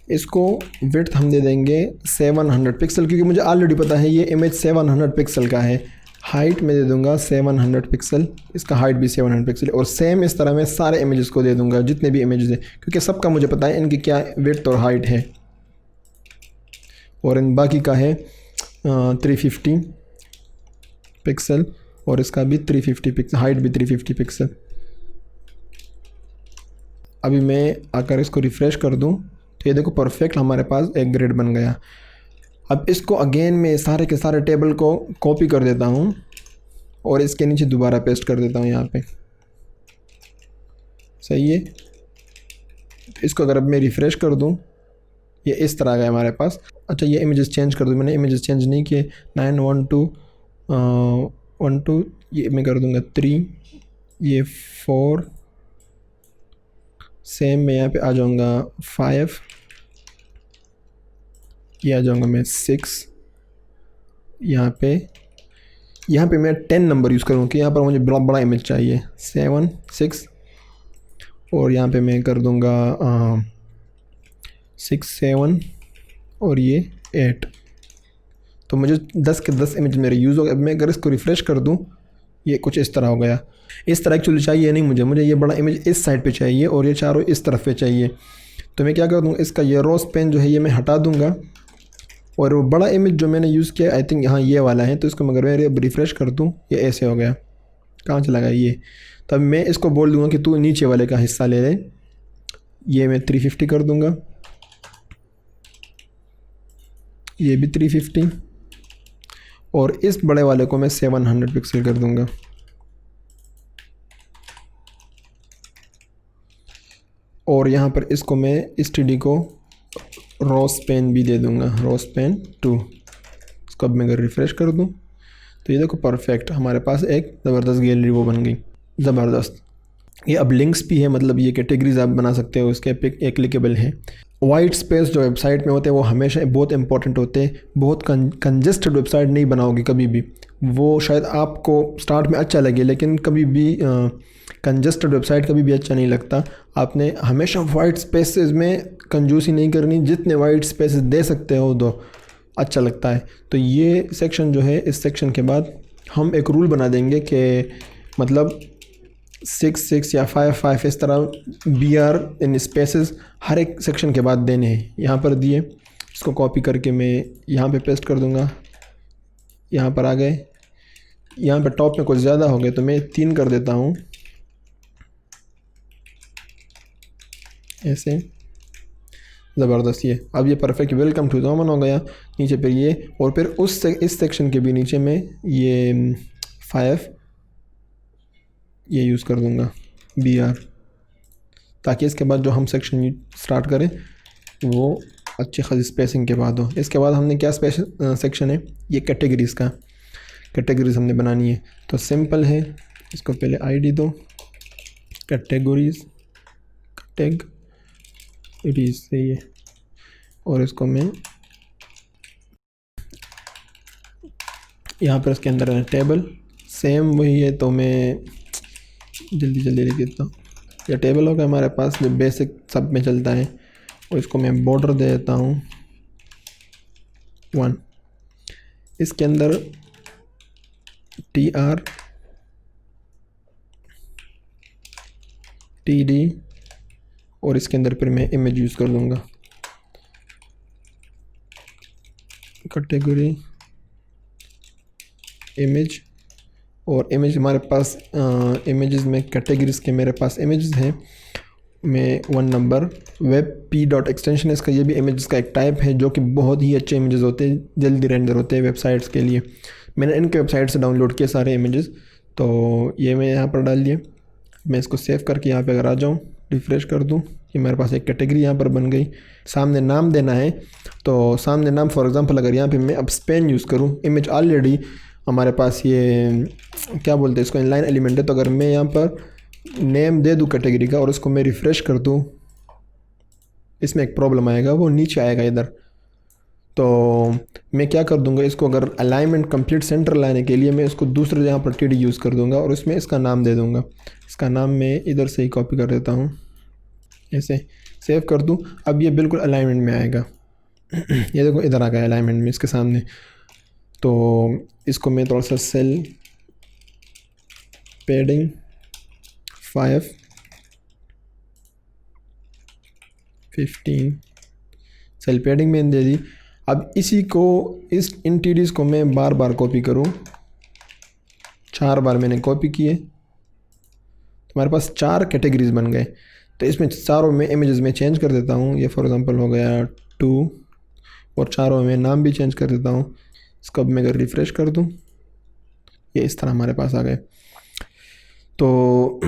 इसको विड्थ हम दे देंगे 700 पिक्सल, क्योंकि मुझे ऑलरेडी पता है ये इमेज 700 पिक्सल का है। हाइट में दे दूंगा 700 पिक्सल, इसका हाइट भी 700 पिक्सल, और सेम इस तरह मैं सारे इमेजेस को दे दूंगा जितने भी इमेजेस हैं, क्योंकि सबका मुझे पता है इनकी क्या विड्थ और हाइट है। और इन बाकी का है 350 पिक्सल और इसका भी 350 पिक्सल, हाइट भी 350 पिक्सल। अभी मैं आकर इसको रिफ़्रेश कर दूं तो ये देखो परफेक्ट हमारे पास एक ग्रिड बन गया। अब इसको अगेन मैं सारे के सारे टेबल को कॉपी कर देता हूँ और इसके नीचे दोबारा पेस्ट कर देता हूँ यहाँ पे। सही है। इसको अगर अब मैं रिफ़्रेश कर दूँ ये इस तरह का है हमारे पास। अच्छा ये इमेजेस चेंज कर दूँ, मैंने इमेजेस चेंज नहीं किए। 9 1 2 1 2 ये मैं कर दूँगा 3, ये 4, सेम मैं यहाँ पे आ जाऊँगा 5, ये आ जाऊँगा मैं 6, यहाँ पे मैं 10 नंबर यूज़ करूँगा कि यहाँ पर मुझे बड़ा बड़ा इमेज चाहिए। 7 6 और यहाँ पे मैं कर दूँगा 6 7 और ये 8। तो मुझे 10 के 10 इमेज मेरे यूज़ हो गए। अब मैं अगर इसको रिफ़्रेश कर दूँ ये कुछ इस तरह हो गया। इस तरह एक्चुअली चाहिए नहीं मुझे ये बड़ा इमेज इस साइड पे चाहिए और ये चारों इस तरफ पे चाहिए। तो मैं क्या कर दूँ, इसका ये रोज़ पेन जो है ये मैं हटा दूँगा और वो बड़ा इमेज जो मैंने यूज़ किया आई थिंक यहाँ ये वाला है। तो इसको अगर मैं रिफ़्रेश कर दूँ ये ऐसे हो गया। कहाँ चला गया ये। तब मैं इसको बोल दूँगा कि तू नीचे वाले का हिस्सा ले ले। ये मैं 350 कर दूँगा, ये भी 350 और इस बड़े वाले को मैं 700 पिक्सल कर दूँगा। और यहाँ पर इसको मैं इस टीडी को रोज़ पेन भी दे दूँगा, रोज़ पेन 2। इसको अब मैं अगर रिफ़्रेश कर दूँ तो ये देखो परफेक्ट हमारे पास एक ज़बरदस्त गैलरी वो बन गई। ज़बरदस्त। ये अब लिंक्स भी है, मतलब ये कैटेगरीज आप बना सकते हो, उसके पे क्लिकेबल है। वाइट स्पेस जो वेबसाइट में होते हैं वो हमेशा बहुत इंपॉर्टेंट होते हैं। बहुत कंजेस्टेड वेबसाइट नहीं बनाओगे कभी भी। वो शायद आपको स्टार्ट में अच्छा लगे लेकिन कभी भी कंजेस्टेड वेबसाइट कभी भी अच्छा नहीं लगता। आपने हमेशा वाइट स्पेसेस में कंजूसी नहीं करनी, जितने वाइट स्पेसेस दे सकते हो दो, अच्छा लगता है। तो ये सेक्शन जो है, इस सेक्शन के बाद हम एक रूल बना देंगे कि मतलब 6 6 या 5 5 इस तरह BR इन स्पेसेस हर एक सेक्शन के बाद देने हैं। यहाँ पर दिए, इसको कॉपी करके मैं यहाँ पे पेस्ट कर दूँगा। यहाँ पर आ गए, यहाँ पर टॉप में कुछ ज़्यादा हो गए तो मैं 3 कर देता हूँ ऐसे। ज़बरदस्त। ये अब ये परफेक्ट वेलकम टू जोमन हो गया। नीचे पर ये और फिर इस सेक्शन के भी नीचे में ये 5 ये यूज़ कर दूँगा BR, ताकि इसके बाद जो हम सेक्शन स्टार्ट करें वो अच्छी खासी स्पेसिंग के बाद हो। इसके बाद हमने क्या सेक्शन है ये कैटेगरीज़ का, कैटेगरीज हमने बनानी है। तो सिंपल है, इसको पहले ID दो, कैटेगरीज सही है। और इसको मैं यहाँ पर इसके अंदर है टेबल, सेम वही है। तो मैं जल्दी लिख देता हूँ। यह टेबल होगा हमारे पास जो बेसिक सब में चलता है। और इसको मैं बॉर्डर दे देता हूँ 1। इसके अंदर TR TD और इसके अंदर फिर मैं इमेज यूज़ कर लूँगा, कैटेगरी इमेज। और इमेज हमारे पास इमेजेस में कैटेगरीज़ के मेरे पास इमेजेस हैं। मैं 1 नंबर webp.extension इसका, ये भी इमेजेस का एक टाइप है जो कि बहुत ही अच्छे इमेजेस होते हैं, जल्दी रेंडर होते हैं वेबसाइट्स के लिए। मैंने इनके वेबसाइट से डाउनलोड किए सारे इमेजेस। तो ये मैं यहाँ पर डाल दिए। मैं इसको सेव करके यहाँ पे अगर आ जाऊँ, रिफ़्रेश कर दूँ, कि मेरे पास एक कैटेगरी यहाँ पर बन गई। सामने नाम देना है, तो सामने नाम फॉर एग्ज़ाम्पल अगर यहाँ पे मैं अब स्पेन यूज़ करूँ, इमेज ऑलरेडी हमारे पास ये क्या बोलते हैं इसको, इनलाइन एलिमेंट है। तो अगर मैं यहाँ पर नेम दे दूँ कैटेगरी का और इसको मैं रिफ़्रेश कर दूँ, इसमें एक प्रॉब्लम आएगा, वो नीचे आएगा इधर। तो मैं क्या कर दूंगा, इसको अगर अलाइनमेंट कंप्लीट सेंटर लाने के लिए मैं इसको दूसरे जगह पर TD यूज़ कर दूंगा और इसमें इसका नाम दे दूंगा। इसका नाम मैं इधर से ही कॉपी कर देता हूँ, ऐसे सेव कर दूँ। अब ये बिल्कुल अलाइनमेंट में आएगा। ये देखो इधर आ गया अलाइनमेंट में इसके सामने। तो इसको मैं थोड़ा सा सेल पैडिंग 5 15 सेल पैडिंग मैंने दे दी। अब इसी को इन TDs को मैं बार बार कॉपी करूँ 4 बार मैंने कॉपी किए तो हमारे पास 4 कैटेगरीज बन गए। तो इसमें चारों में इमेजेस में चेंज कर देता हूँ। ये फॉर एग्ज़ाम्पल हो गया 2 और चारों में नाम भी चेंज कर देता हूँ। इसको अब मैं अगर रिफ़्रेश कर दूँ ये इस तरह हमारे पास आ गए। तो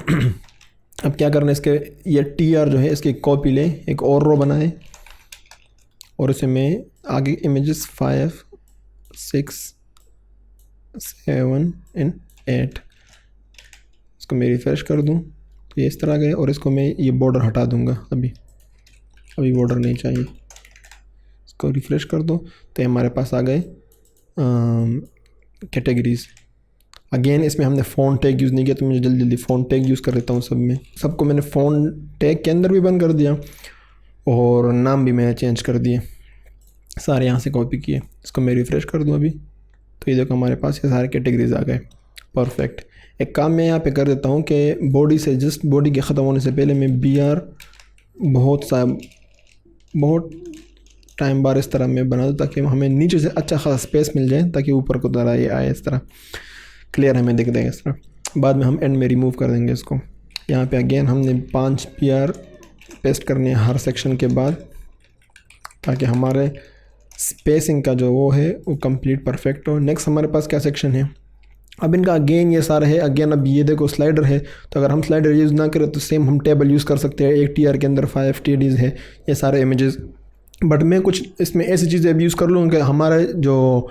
अब क्या करना है, इसके ये TR जो है इसकी कॉपी लें, एक और रो बनाएं और इसे मैं आगे इमेजेस 5, 6, 7 एंड 8 इसको मैं रिफ़्रेश कर दूं तो ये इस तरह गए। और इसको मैं ये बॉर्डर हटा दूंगा, अभी बॉर्डर नहीं चाहिए। इसको रिफ़्रेश कर दो तो ये हमारे पास आ गए कैटेगरीज़। अगेन इसमें हमने फ़ॉन्ट टैग यूज़ नहीं किया तो मुझे जल्दी फ़ॉन्ट टैग यूज़ कर देता हूँ। सबको मैंने फ़ॉन्ट टैग के अंदर भी बंद कर दिया और नाम भी मैंने चेंज कर दिए, सारे यहाँ से कॉपी किए। इसको मैं रिफ़्रेश कर दूँ अभी तो ये देखो हमारे पास ये सारे कैटेगरीज आ गए। परफेक्ट। एक काम मैं यहाँ पे कर देता हूँ कि बॉडी से जस्ट बॉडी के ख़त्म होने से पहले मैं BR बहुत टाइम बार इस तरह मैं बना दूँ ताकि हमें नीचे से अच्छा खासा स्पेस मिल जाए, ताकि ऊपर को तरह ये आए इस तरह क्लियर हमें दिख देगा इस तरह। बाद में हम एंड में रिमूव कर देंगे इसको। यहाँ पे अगेन हमने 5 PR पेस्ट करने हैं हर सेक्शन के बाद, ताकि हमारे स्पेसिंग का जो वो है वो कंप्लीट परफेक्ट हो। नेक्स्ट हमारे पास क्या सेक्शन है, अब इनका अगेन ये सारा है। अगेन अब ये देखो स्लाइडर है, तो अगर हम स्लाइडर यूज़ ना करें तो सेम हम टेबल यूज़ कर सकते हैं। एक TR के अंदर 5 TDs है, ये सारे इमेजेस। बट मैं कुछ इसमें ऐसी चीज़ें अभी यूज़ कर लूँ कि हमारे जो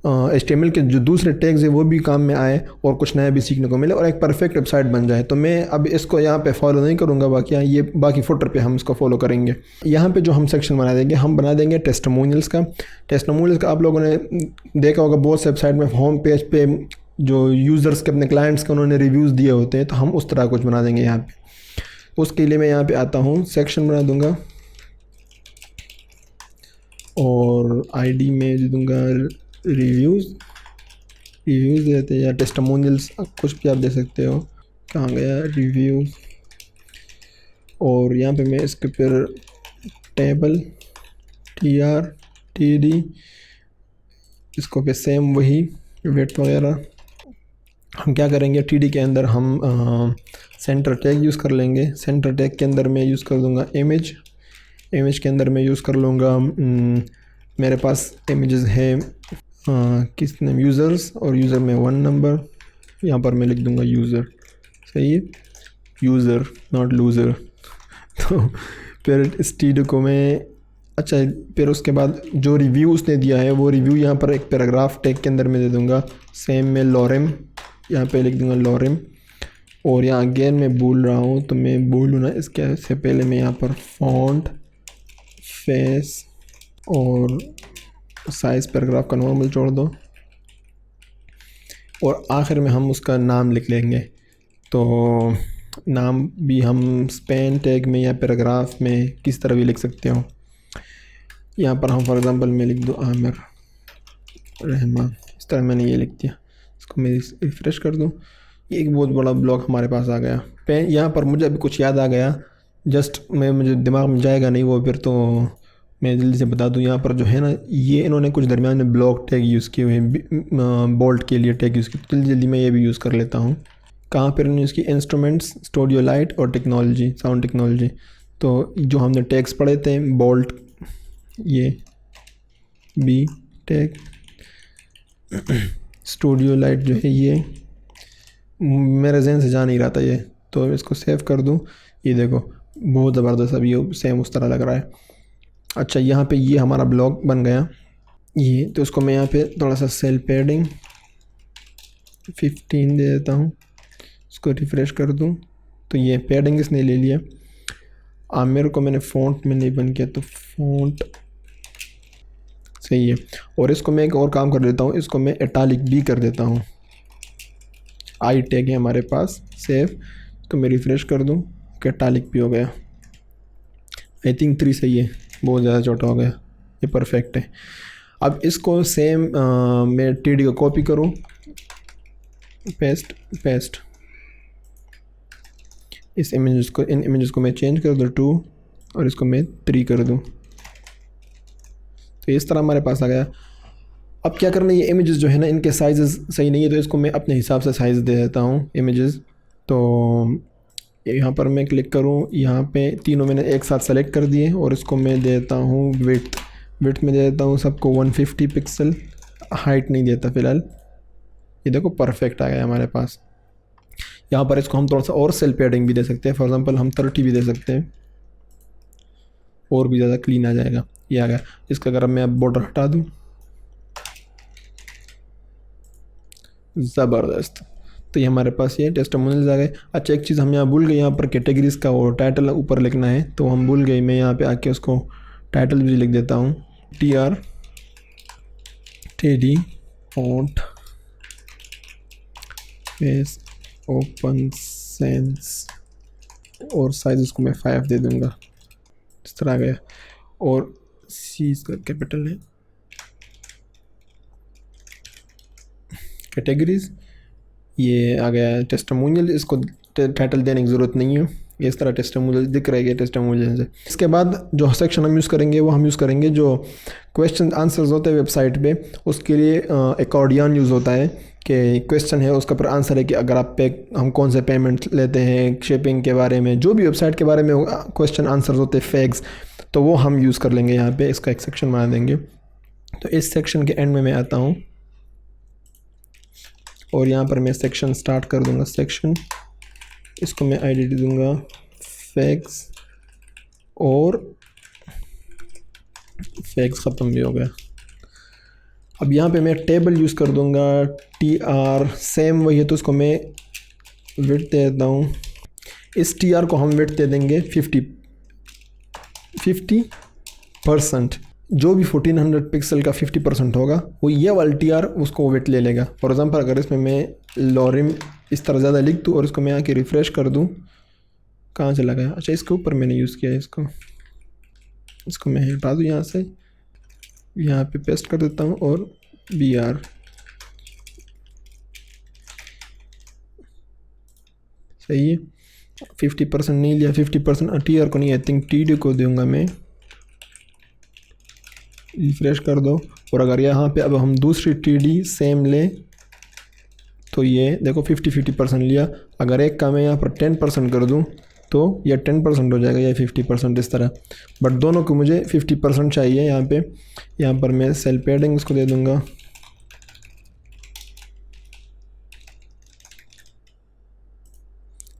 HTML के जो दूसरे टैग्स हैं वो भी काम में आए और कुछ नया भी सीखने को मिले और एक परफेक्ट वेबसाइट बन जाए। तो मैं अब इसको यहाँ पे फॉलो नहीं करूँगा, बाकी फुटर पे हम इसको फॉलो करेंगे। यहाँ पे जो हम सेक्शन बना देंगे, हम बना देंगे टेस्टिमोनियल्स का। आप लोगों ने देखा होगा बहुत से वेबसाइट में होम पेज पे जो यूज़र्स के अपने क्लाइंट्स के उन्होंने रिव्यूज़ दिए होते हैं, तो हम उस तरह कुछ बना देंगे यहाँ पे। उसके लिए मैं यहाँ पे आता हूँ, सेक्शन बना दूँगा और ID में दे दूँगा रिव्यूज़ देते हैं या टेस्टिमोनियल्स, कुछ भी आप दे सकते हो। कहाँ गया रिव्यूज़, और यहाँ पे मैं इसके ऊपर टेबल TR TD इसको पे सेम वही वेट वगैरह। हम क्या करेंगे, TD के अंदर हम सेंटर टैग यूज़ कर लेंगे। सेंटर टैग के अंदर मैं यूज़ कर दूँगा इमेज के अंदर मैं यूज़ कर लूँगा मेरे पास इमेजेस है किस नेम यूज़र्स, और यूज़र में 1 नंबर, यहाँ पर मैं लिख दूँगा यूज़र। सही है, यूज़र नॉट लूज़र। तो फिर इस TD को मैं फिर उसके बाद जो रिव्यू उसने दिया है वो रिव्यू यहाँ पर एक पैराग्राफ टैग के अंदर मैं दे दूँगा। सेम में लॉरेम यहाँ पे लिख दूँगा लॉरेम। और यहाँ अगेन मैं बोल रहा हूँ तो मैं बोलूँ ना, इसके से पहले मैं यहाँ पर फॉन्ट फेस और साइज़ पैराग्राफ का नॉर्मल छोड़ दो और आखिर में हम उसका नाम लिख लेंगे। तो नाम भी हम स्पेन टैग में या पैराग्राफ में किस तरह भी लिख सकते हो। यहाँ पर हम फॉर एग्ज़ाम्पल मैं लिख दूँ आमिर रहमान, इस तरह मैंने ये लिख दिया। इसको मैं रिफ़्रेश कर दूँ, ये एक बहुत बड़ा ब्लॉक हमारे पास आ गया। यहाँ पर मुझे अभी कुछ याद आ गया, मुझे दिमाग में जाएगा नहीं वो, फिर तो मैं जल्दी से बता दूं। यहाँ पर जो है ना, ये इन्होंने कुछ दरमियान में ब्लॉक टैग यूज़ किए हुए हैं, बोल्ट के लिए टैग यूज़ किए। जल्दी मैं ये भी यूज़ कर लेता हूँ। कहाँ पर इन्होंने इसकी इंस्ट्रूमेंट्स, स्टूडियो लाइट और टेक्नोलॉजी, साउंड टेक्नोलॉजी। तो जो हमने टैग्स पढ़े थे, बोल्ट, ये B टैग, स्टूडियो लाइट जो है ये मेरे जहन से जा नहीं रहा था ये, तो इसको सेव कर दूँ। ये देखो बहुत ज़बरदस्त, अभी ये सेम उस तरह लग रहा है। अच्छा, यहाँ पे ये हमारा ब्लॉक बन गया ये, तो इसको मैं यहाँ पे थोड़ा सा सेल पैडिंग 15 दे देता हूँ। इसको रिफ़्रेश कर दूँ तो ये पैडिंग इसने ले लिया। आमिर को मैंने फ़ॉन्ट में नहीं बन किया तो फ़ॉन्ट सही है। और इसको मैं एक और काम कर देता हूँ, इसको मैं इटालिक भी कर देता हूँ। आई टैग है हमारे पास, सेव। तो मैं रिफ़्रेश कर दूँ कि इटालिक भी हो गया। आई थिंक 3 सही है, बहुत ज़्यादा छोटा हो गया, ये परफेक्ट है। अब इसको सेम मैं TD को कॉपी करूँ, पेस्ट इन इमेजेस को मैं चेंज कर दूँ 2 और इसको मैं 3 कर दूँ। तो इस तरह हमारे पास आ गया। अब क्या करना है, ये इमेजेस जो है ना इनके साइज़ सही नहीं है, तो इसको मैं अपने हिसाब से साइज़ दे देता हूँ इमेजेस। तो यहाँ पर मैं क्लिक करूँ, यहाँ पे तीनों मैंने एक साथ सेलेक्ट कर दिए और इसको मैं देता हूँ विड्थ में दे देता हूँ सबको 150 पिक्सल, हाइट नहीं देता फ़िलहाल। ये देखो परफेक्ट आ गया हमारे पास। यहाँ पर इसको हम थोड़ा सा और सेल पेडिंग भी दे सकते हैं, फॉर एग्जांपल हम 30 भी दे सकते हैं और भी ज़्यादा क्लीन आ जाएगा। ये आ गया। इसका अगर मैं अब बॉर्डर हटा दूँ, ज़बरदस्त। तो ये हमारे पास ये टेस्टिमोनियल्स आ गए। अच्छा एक चीज़ हम यहाँ भूल गए, यहाँ पर कैटेगरीज़ का वो टाइटल ऊपर लिखना है, तो हम भूल गए। मैं यहाँ पे आके उसको टाइटल भी लिख देता हूँ, TRTD font face open sense और साइज उसको मैं 5 दे दूँगा। इस तरह आ गया। और सी इसका कैपिटल है। कैटेगरीज़ ये आ गया। टेस्टिमोनियल इसको टाइटल देने की ज़रूरत नहीं है, ये इस तरह टेस्टिमोनियल दिख रहा है टेस्टिमोनियल से। इसके बाद जो सेक्शन हम यूज़ करेंगे वो हम यूज़ करेंगे जो क्वेश्चन आंसर्स होते हैं वेबसाइट पे, उसके लिए अकॉर्डियन यूज़ होता है कि क्वेश्चन है उसका पर आंसर है कि अगर आप पे हम कौन से पेमेंट लेते हैं, शिपिंग के बारे में, जो भी वेबसाइट के बारे में क्वेश्चन आंसर्स होते हैं फैक्ट्स, तो वो हम यूज़ कर लेंगे यहाँ पे। इसका एक सेक्शन बना देंगे। तो इस सेक्शन के एंड में मैं आता हूँ और यहाँ पर मैं सेक्शन स्टार्ट कर दूँगा। सेक्शन इसको मैं आईडी दूँगा फैक्ट्स, और फैक्ट्स ख़त्म भी हो गया। अब यहाँ पे मैं टेबल यूज़ कर दूँगा TR, सेम वही है तो उसको मैं विड्थ दे देता हूँ। इस TR को हम विड्थ दे देंगे 50%। जो भी 1400 पिक्सल का 50% होगा वो ये वाला TR उसको विड्थ ले लेगा। फॉर एग्जांपल अगर इसमें मैं लॉरिम इस तरह ज़्यादा लिख दूँ और इसको मैं आके रिफ़्रेश कर दूँ, कहाँ चला गया? अच्छा इसके ऊपर मैंने यूज़ किया है इसको मैं हटा दूँ यहाँ से, यहाँ पे पेस्ट कर देता हूँ और BR सही है। 50% नहीं लिया, 50% TR को नहीं, आई थिंक TD को दूंगा मैं। रिफ्रेश कर दो और अगर यहाँ पे अब हम दूसरी TD सेम लें तो ये देखो 50% लिया। अगर एक का मैं यहाँ पर 10% कर दूँ तो यह 10% हो जाएगा या 50% इस तरह, बट दोनों को मुझे 50% चाहिए। यहाँ पर मैं सेल पेडिंग इसको दे दूँगा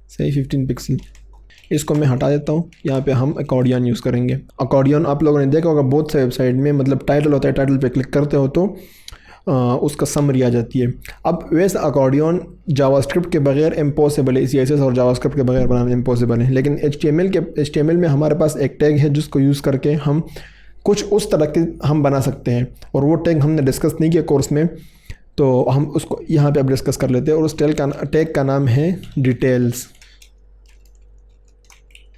सही 15 पिक्सल। इसको मैं हटा देता हूँ। यहाँ पे हम अकॉर्डियन यूज़ करेंगे। अकॉर्डियन आप लोगों ने देखा होगा बहुत से वेबसाइट में, मतलब टाइटल होता है, टाइटल पे क्लिक करते हो तो उसका समरी आ जाती है। अब वैसे अकॉर्डियन जावास्क्रिप्ट के बगैर इम्पॉसिबल है, CSS और जावास्क्रिप्ट के बगैर बनाना इम्पॉसिबल है, लेकिन HTML में हमारे पास एक टैग है जिसको यूज़ करके हम कुछ उस तरह के हम बना सकते हैं, और वो टैग हमने डिस्कस नहीं किया कोर्स में, तो हम उसको यहाँ पे अब डिस्कस कर लेते हैं। और उस टैग का नाम है डिटेल्स।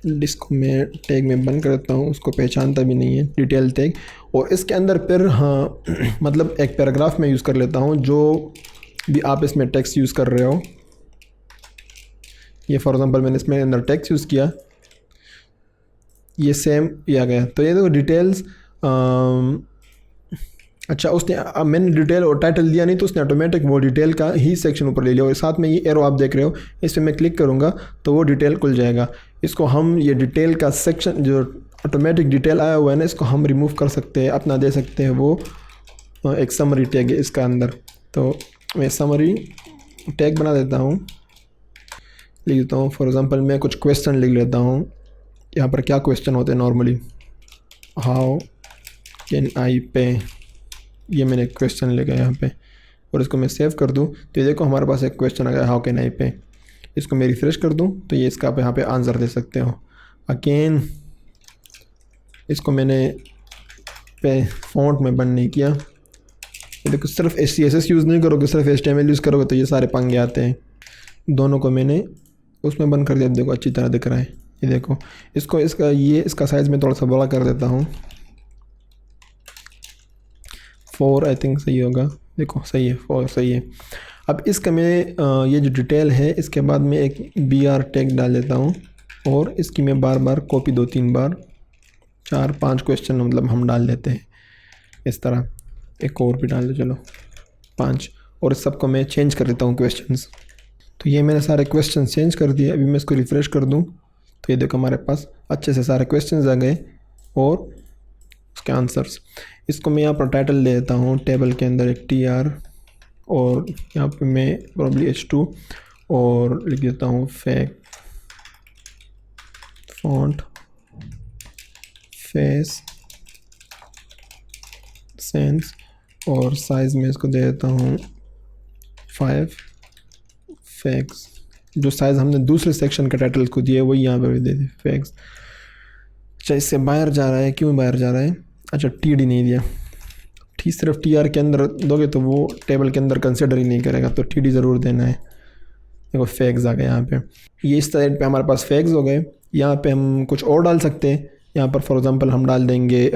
इसको मैं टैग में बंद कर देता हूँ, उसको पहचानता भी नहीं है डिटेल टैग। और इसके अंदर फिर हाँ मतलब एक पैराग्राफ में यूज़ कर लेता हूँ जो भी आप इसमें टेक्स्ट यूज़ कर रहे हो। ये फॉर एग्जांपल मैंने इसमें अंदर टेक्स्ट यूज़ किया, ये सेम ये आ गया। तो ये देखो डिटेल्स। अच्छा उसने अब मैंने डिटेल और टाइटल दिया नहीं तो उसने ऑटोमेटिक वो डिटेल का ही सेक्शन ऊपर ले लिया। और साथ में ये एरो आप देख रहे हो, इस पर मैं क्लिक करूँगा तो वो डिटेल खुल जाएगा। इसको हम ये डिटेल का सेक्शन जो ऑटोमेटिक डिटेल आया हुआ है ना, इसको हम रिमूव कर सकते हैं, अपना दे सकते हैं। वो एक समरी टैग है इसका अंदर, तो मैं समरी टैग बना देता हूँ, लिख देता हूँ। फॉर एग्ज़ाम्पल मैं कुछ क्वेश्चन लिख लेता हूँ। यहाँ पर क्या क्वेश्चन होते हैं नॉर्मली, हाउ कैन आई पे, ये मैंने क्वेश्चन लिखा यहाँ पे, और इसको मैं सेव कर दूँ तो ये देखो हमारे पास एक क्वेश्चन आ गया, हाउ कैन आई पे। इसको मैं रिफ्रेश कर दूँ तो ये इसका आप यहाँ पे आंसर दे सकते हो। अगेन इसको मैंने पे फॉन्ट में बंद नहीं किया। ये देखो सिर्फ CSS यूज़ नहीं करोगे, सिर्फ HTML यूज़ करोगे तो ये सारे पंगे आते हैं। दोनों को मैंने उसमें बंद कर दिया, देखो अच्छी तरह दिख रहा है। ये देखो इसका साइज़ मैं थोड़ा सा बड़ा कर देता हूँ, 4 आई थिंक सही होगा। देखो सही है, 4 सही है। अब इसका मैं ये जो डिटेल है इसके बाद मैं एक BR टैग डाल देता हूँ, और इसकी मैं बार बार कॉपी 2-3 बार 4-5 क्वेश्चन मतलब हम डाल देते हैं इस तरह। एक और भी डाल दो, चलो 5। और इस सबको मैं चेंज कर देता हूँ क्वेश्चंस। तो ये मैंने सारे क्वेश्चन चेंज कर दिए। अभी मैं इसको रिफ़्रेश कर दूँ तो ये देखो हमारे पास अच्छे से सारे क्वेश्चंस आ गए और उसके आंसर्स। इसको मैं यहाँ पर टाइटल दे देता हूँ, टेबल के अंदर एक TR, और यहाँ पे मैं प्रॉब्ली H2 और लिख देता हूँ फैक फॉन्ट फेस सेंस, और साइज़ में इसको दे देता हूँ 5 फैक्स। जो साइज़ हमने दूसरे सेक्शन के टाइटल को दिया वही यहाँ पर भी दे दे फैक्स। अच्छा, इससे बाहर जा रहा है, क्यों बाहर जा रहा है? अच्छा, TD नहीं दिया, ठीक, सिर्फ TR के अंदर दोगे तो वो टेबल के अंदर कंसिडर ही नहीं करेगा, तो TD ज़रूर देना है। देखो फैक्स आ गए यहाँ पे। ये इस साइड पे हमारे पास फैक्स हो गए। यहाँ पे हम कुछ और डाल सकते हैं। यहाँ पर फॉर एग्जांपल हम डाल देंगे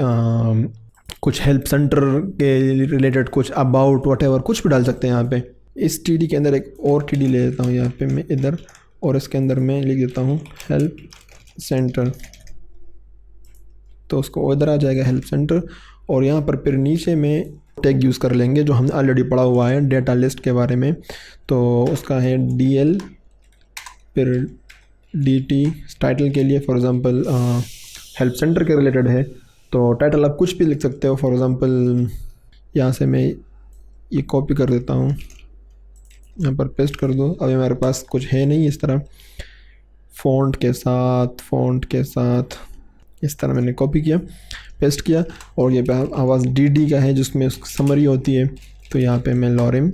कुछ हेल्प सेंटर के रिलेटेड, कुछ अबाउट वटेवर, कुछ भी डाल सकते हैं यहाँ पे। इस TD के अंदर एक और TD ले लेता हूँ यहाँ पे मैं इधर, और इसके अंदर मैं लिख देता हूँ हेल्प सेंटर, तो उसको इधर आ जाएगा हेल्प सेंटर। और यहाँ पर फिर नीचे में टैग यूज़ कर लेंगे जो हमने ऑलरेडी पढ़ा हुआ है डेटा लिस्ट के बारे में। तो उसका है DL, फिर DT टाइटल के लिए, फॉर एग्ज़ाम्पल हेल्प सेंटर के रिलेटेड है तो टाइटल आप कुछ भी लिख सकते हो। फॉर एग्ज़ाम्पल यहाँ से मैं ये कॉपी कर देता हूँ, यहाँ पर पेस्ट कर दो। अभी हमारे पास कुछ है नहीं इस तरह, फ़ॉन्ट के साथ इस तरह मैंने कॉपी किया, पेस्ट किया। और ये आवाज़ DD का है जिसमें उसकी समरी होती है, तो यहाँ पे मैं लॉरिम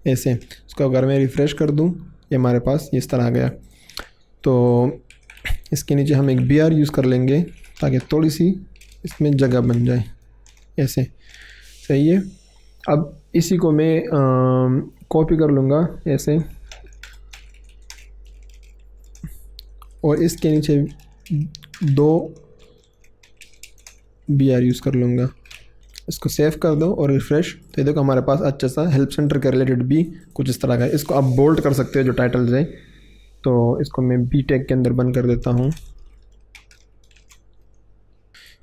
ऐसे इसको अगर मैं रिफ़्रेश कर दूँ, ये हमारे पास इस तरह आ गया। तो इसके नीचे हम एक BR यूज़ कर लेंगे ताकि थोड़ी सी इसमें जगह बन जाए, ऐसे सही है। अब इसी को मैं कॉपी कर लूँगा ऐसे, और इसके नीचे 2 BR यूज़ कर लूँगा। इसको सेव कर दो और रिफ़्रेश, तो देखो हमारे पास अच्छा सा हेल्प सेंटर के रिलेटेड भी कुछ इस तरह का है। इसको आप बोल्ड कर सकते हो जो टाइटल्स है, तो इसको मैं B टैग के अंदर बंद कर देता हूँ।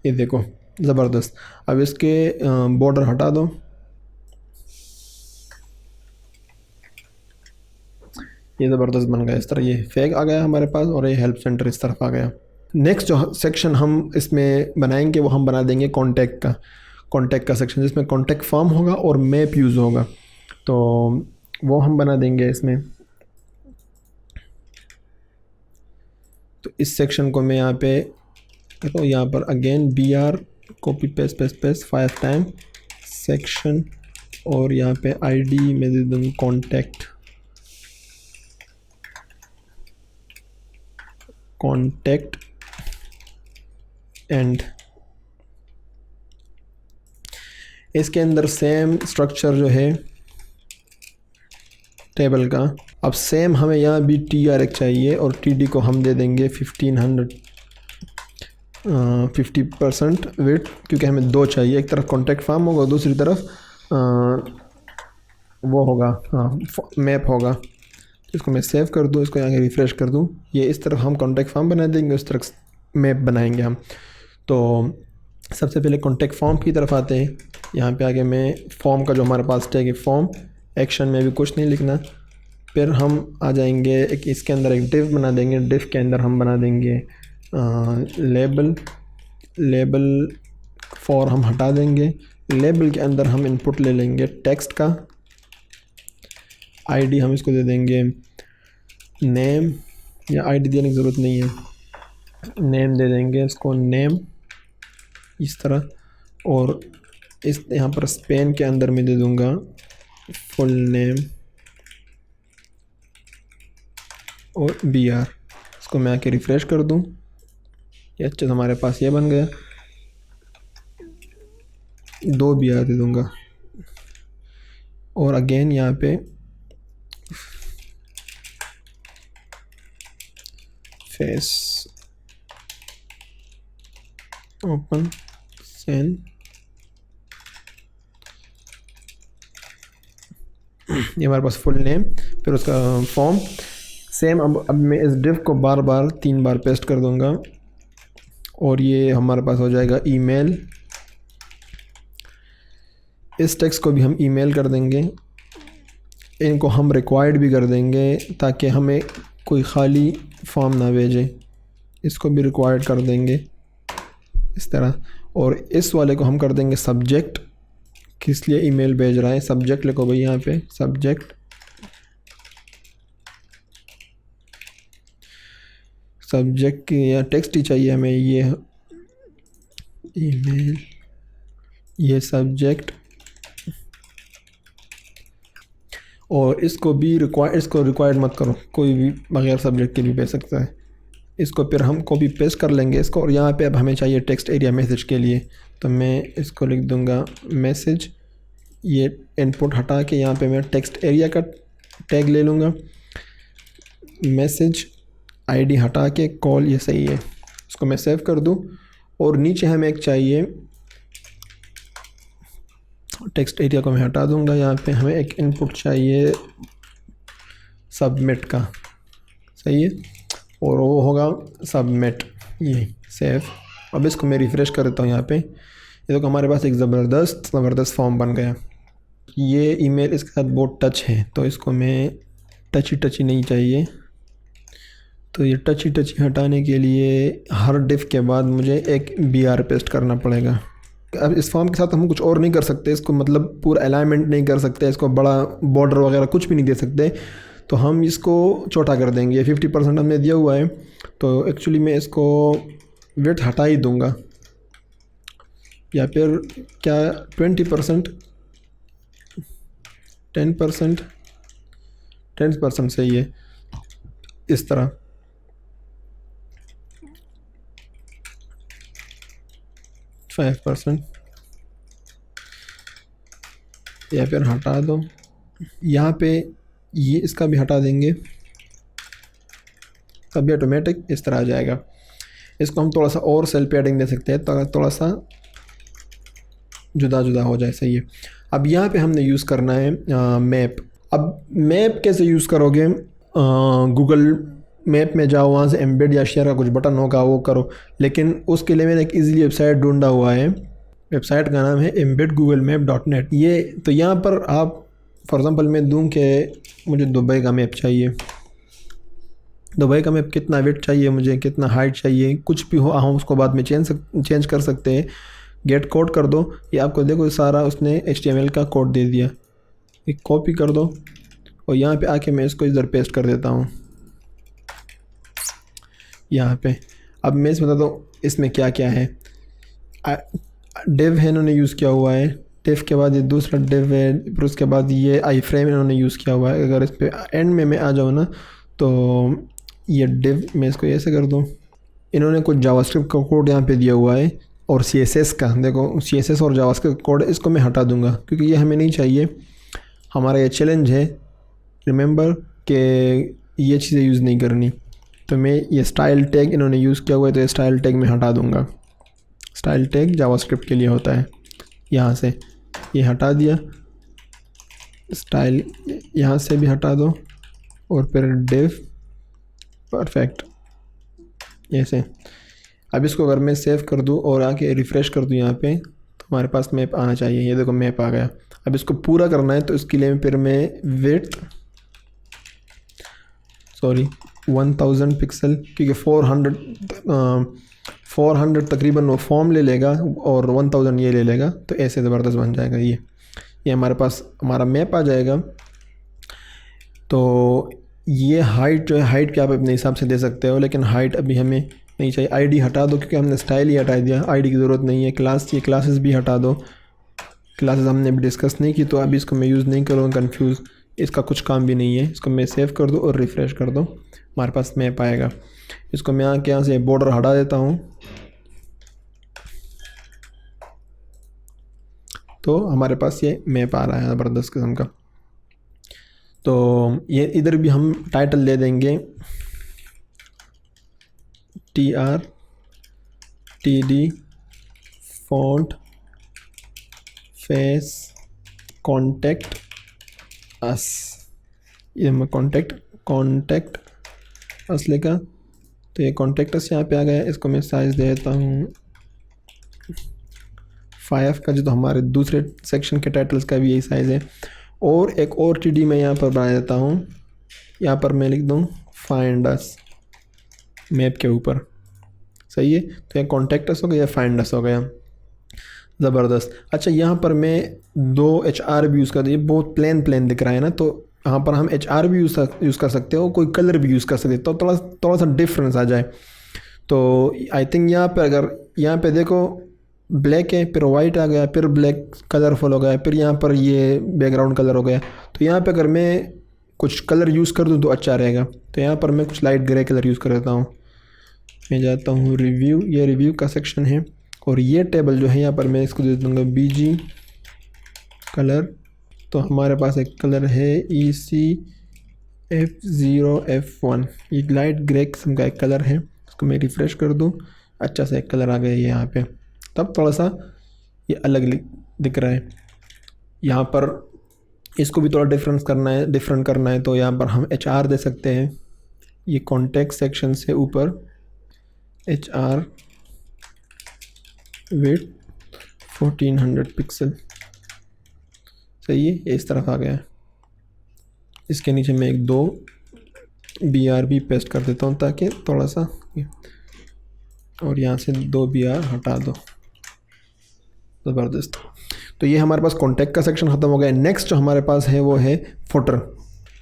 ये देखो ज़बरदस्त। अब इसके बॉर्डर हटा दो, ये ज़बरदस्त बन गया इस तरह। ये फैग आ गया हमारे पास और ये हेल्प सेंटर इस तरफ आ गया। नेक्स्ट जो सेक्शन हम इसमें बनाएंगे वो हम बना देंगे कॉन्टैक्ट का सेक्शन, जिसमें कॉन्टैक्ट फॉर्म होगा और मैप यूज़ होगा, तो वो हम बना देंगे इसमें। तो इस सेक्शन को मैं यहाँ पे करता हूँ, यहाँ पर again BR copy paste 5 time section, और यहाँ पे ID में दे दूँ कॉन्टैक्ट एंड। इसके अंदर सेम स्ट्रक्चर जो है टेबल का, अब सेम हमें यहाँ भी TR एक चाहिए और TD को हम दे देंगे 50% वेट, क्योंकि हमें 2 चाहिए। एक तरफ कॉन्टैक्ट फॉर्म होगा, दूसरी तरफ वो होगा, मैप होगा। इसको मैं सेव कर दूँ, इसको यहाँ रिफ़्रेश कर दूँ, ये इस तरफ हम कॉन्टैक्ट फॉर्म बना देंगे, उस तरफ मैप बनाएंगे हम। तो सबसे पहले कॉन्टैक्ट फॉर्म की तरफ आते हैं। यहाँ पे आगे मैं फॉर्म का जो हमारे पास टैग है फॉर्म, एक्शन में भी कुछ नहीं लिखना। फिर हम आ जाएंगे एक इसके अंदर एक डिव बना देंगे, डिव के अंदर हम बना देंगे लेबल फॉर हम हटा देंगे। लेबल के अंदर हम इनपुट ले लेंगे टेक्स्ट का, ID हम इसको दे देंगे नेम, या ID देने की ज़रूरत नहीं है, नेम दे देंगे इसको नेम इस तरह। और इस यहाँ पर स्पेन के अंदर मैं दे दूँगा फुल नेम और BR। इसको मैं आके रिफ़्रेश कर दूँ, ये अच्छा हमारे पास ये बन गया। 2 BR दे दूँगा, और अगेन यहाँ पे फेस ओपन सेन, ये हमारे पास फुल नेम, फिर उसका फॉर्म सेम। अब मैं इस डिव को बार बार 3 बार पेस्ट कर दूंगा, और ये हमारे पास हो जाएगा ईमेल। इस टेक्स्ट को भी हम ईमेल कर देंगे, इनको हम रिक्वायर्ड भी कर देंगे ताकि हमें कोई ख़ाली फॉर्म ना भेजे, इसको भी रिक्वायर्ड कर देंगे इस तरह। और इस वाले को हम कर देंगे सब्जेक्ट, किस लिए ईमेल भेज रहा है, सब्जेक्ट लिखो भाई यहाँ पे, सब्जेक्ट। सब्जेक्ट की या टेक्स्ट ही चाहिए हमें, ये ईमेल, ये सब्जेक्ट। और इसको रिक्वायर्ड मत करो, कोई भी बगैर सब्जेक्ट के भी भेज सकता है। इसको फिर हम कॉपी पेस्ट कर लेंगे इसको, और यहाँ पे अब हमें चाहिए टेक्स्ट एरिया मैसेज के लिए, तो मैं इसको लिख दूँगा मैसेज। ये इनपुट हटा के यहाँ पे मैं टेक्स्ट एरिया का टैग ले लूँगा, मैसेज आईडी हटा के कॉल, ये सही है, इसको मैं सेव कर दूँ। और नीचे हमें एक चाहिए, टेक्स्ट एरिया को मैं हटा दूँगा, यहाँ पे हमें एक इनपुट चाहिए सबमिट का, सही है, और वो होगा सबमिट, ये सेव। अब इसको मैं रिफ़्रेश कर देता हूँ यहाँ पे, ये तो हमारे पास एक ज़बरदस्त फॉर्म बन गया। ये ईमेल इसके साथ बहुत टच है, तो इसको मैं टची नहीं चाहिए, तो ये टची हटाने के लिए हर डिफ के बाद मुझे एक BR पेस्ट करना पड़ेगा। अब इस फॉर्म के साथ हम कुछ और नहीं कर सकते, इसको मतलब पूरा अलाइनमेंट नहीं कर सकते, इसको बड़ा बॉर्डर वगैरह कुछ भी नहीं दे सकते, तो हम इसको छोटा कर देंगे। 50% हमने दिया हुआ है, तो एक्चुअली मैं इसको विड्थ हटा ही दूंगा, या फिर क्या 20%, 10% सही है, इस तरह। फाइव % या फिर हटा दो, यहाँ पे ये इसका भी हटा देंगे, तभी ऑटोमेटिक इस तरह आ जाएगा। इसको हम थोड़ा सा और सेल पैडिंग दे सकते हैं, तो थोड़ा सा जुदा हो जाए, सही है। अब यहाँ पे हमने यूज़ करना है मैप। अब मैप कैसे यूज़ करोगे, गूगल मैप में जाओ, वहाँ से एम्बेड या शेयर का कुछ बटन होगा वो करो, लेकिन उसके लिए मैंने एक ईज़िली वेबसाइट ढूंढा हुआ है। वेबसाइट का नाम है embedgooglemap.net। ये तो यहाँ पर आप फॉर एग्ज़ाम्पल मैं दूँ कि मुझे दुबई का मैप चाहिए, दुबई का मैप कितना विड्थ चाहिए मुझे, कितना हाइट चाहिए, कुछ भी हो हम उसको बाद में चेंज कर सकते हैं। गेट कोड कर दो, ये आपको देखो सारा उसने HTML का कोड दे दिया, एक कॉपी कर दो और यहाँ पे आके मैं इसको इधर पेस्ट कर देता हूँ यहाँ पे। अब मैं इसमें बताता हूँ इसमें क्या क्या है। डिव है इन्होंने यूज़ किया हुआ है, डिव के बाद ये दूसरा डिव है, फिर उसके बाद ये आई फ्रेम इन्होंने यूज़ किया हुआ है। अगर इस पर एंड में मैं आ जाऊँ ना, तो ये डिव मैं इसको ऐसे कर दूँ, इन्होंने कुछ जावास्क्रिप्ट का कोड यहाँ पे दिया हुआ है और CSS का, देखो CSS और जावास्क्रिप्ट कोड, इसको मैं हटा दूँगा क्योंकि ये हमें नहीं चाहिए। हमारा ये चैलेंज है, रिमेंबर कि ये चीज़ें यूज़ नहीं करनी। तो मैं ये स्टाइल टैग इन्होंने यूज़ किया हुआ है, तो ये स्टाइल टैग मैं हटा दूँगा। स्टाइल टैग जावास्क्रिप्ट के लिए होता है, यहाँ से ये हटा दिया, स्टाइल यहाँ से भी हटा दो और फिर डिव, परफेक्ट ऐसे। अब इसको अगर मैं सेव कर दूँ और आके रिफ़्रेश कर दूँ यहाँ पे, तो हमारे पास मैप आना चाहिए। ये देखो मैप आ गया। अब इसको पूरा करना है तो इसके लिए फिर मैं विड्थ 1000 पिक्सल, क्योंकि 400 तकरीबन वो फॉर्म ले लेगा और 1000 ये ले लेगा, तो ऐसे ज़बरदस्त बन जाएगा। ये हमारे पास हमारा मैप आ जाएगा। तो ये हाइट जो है, हाइट क्या आप अपने हिसाब से दे सकते हो, लेकिन हाइट अभी हमें नहीं चाहिए। आईडी हटा दो क्योंकि हमने स्टाइल ही हटा दिया, आईडी की ज़रूरत नहीं है। ये क्लासेस भी हटा दो, क्लासेस हमने भी डिस्कस नहीं की, तो अभी इसको मैं यूज़ नहीं करूँगा, कंफ्यूज, इसका कुछ काम भी नहीं है। इसको मैं सेव कर दूँ और रिफ़्रेश कर दूँ, हमारे पास मैप आएगा। इसको मैं आके यहाँ से बॉर्डर हटा देता हूँ, तो हमारे पास ये मैप आ रहा है ज़बरदस्त किस्म का। तो ये इधर भी हम टाइटल दे देंगे TRTD font face contact us, ये मैं कॉन्टेक्ट अस लिखा, तो ये कॉन्टेक्ट्स यहाँ पे आ गया। इसको मैं साइज़ दे देता हूँ 5 का, जो तो हमारे दूसरे सेक्शन के टाइटल्स का भी यही साइज़ है। और एक और TD मैं यहाँ पर बना देता हूँ। यहाँ पर मैं लिख दूँ फाइंड अस मैप के ऊपर। सही है, तो ये कॉन्टेक्ट्स हो गया, या फाइंड अस हो गया। ज़बरदस्त। अच्छा, यहाँ पर मैं 2 HR भी यूज़ कर दिए। बहुत प्लेन दिख रहा है ना, तो यहाँ पर हम HR भी यूज़ कर सकते हो, कोई कलर भी यूज़ कर सकते हो, तो थोड़ा सा डिफरेंस आ जाए। तो आई थिंक यहाँ पे अगर यहाँ पे देखो ब्लैक है, फिर वाइट आ गया, फिर ब्लैक कलरफुल हो गया, फिर यहाँ पर ये बैकग्राउंड कलर हो गया। तो यहाँ पे अगर मैं कुछ कलर यूज़ कर दूँ तो अच्छा रहेगा। तो यहाँ पर मैं कुछ लाइट ग्रे कलर यूज़ कर देता हूँ। मैं जाता हूँ रिव्यू, ये रिव्यू का सेक्शन है, और ये टेबल जो है यहाँ पर मैं इसको दे दूँगा BG कलर। तो हमारे पास एक कलर है ECF0F1, ये लाइट ग्रे किस्म का एक कलर है। इसको मैं रिफ़्रेश कर दूँ, अच्छा सा एक कलर आ गया यहाँ पे। तब थोड़ा सा ये अलग दिख रहा है। यहाँ पर इसको भी थोड़ा डिफरेंट करना है, तो यहाँ पर हम HR दे सकते हैं। ये कॉन्टेक्स्ट सेक्शन से ऊपर HR विड्थ 1400 पिक्सल। सही है, ये इस तरफ आ गया है। इसके नीचे मैं एक 2 BR भी पेस्ट कर देता हूँ ताकि थोड़ा सा, और यहाँ से 2 BR हटा दो। ज़बरदस्त। तो ये हमारे पास कॉन्टेक्ट का सेक्शन ख़त्म हो गया। नेक्स्ट जो हमारे पास है वो है फुटर।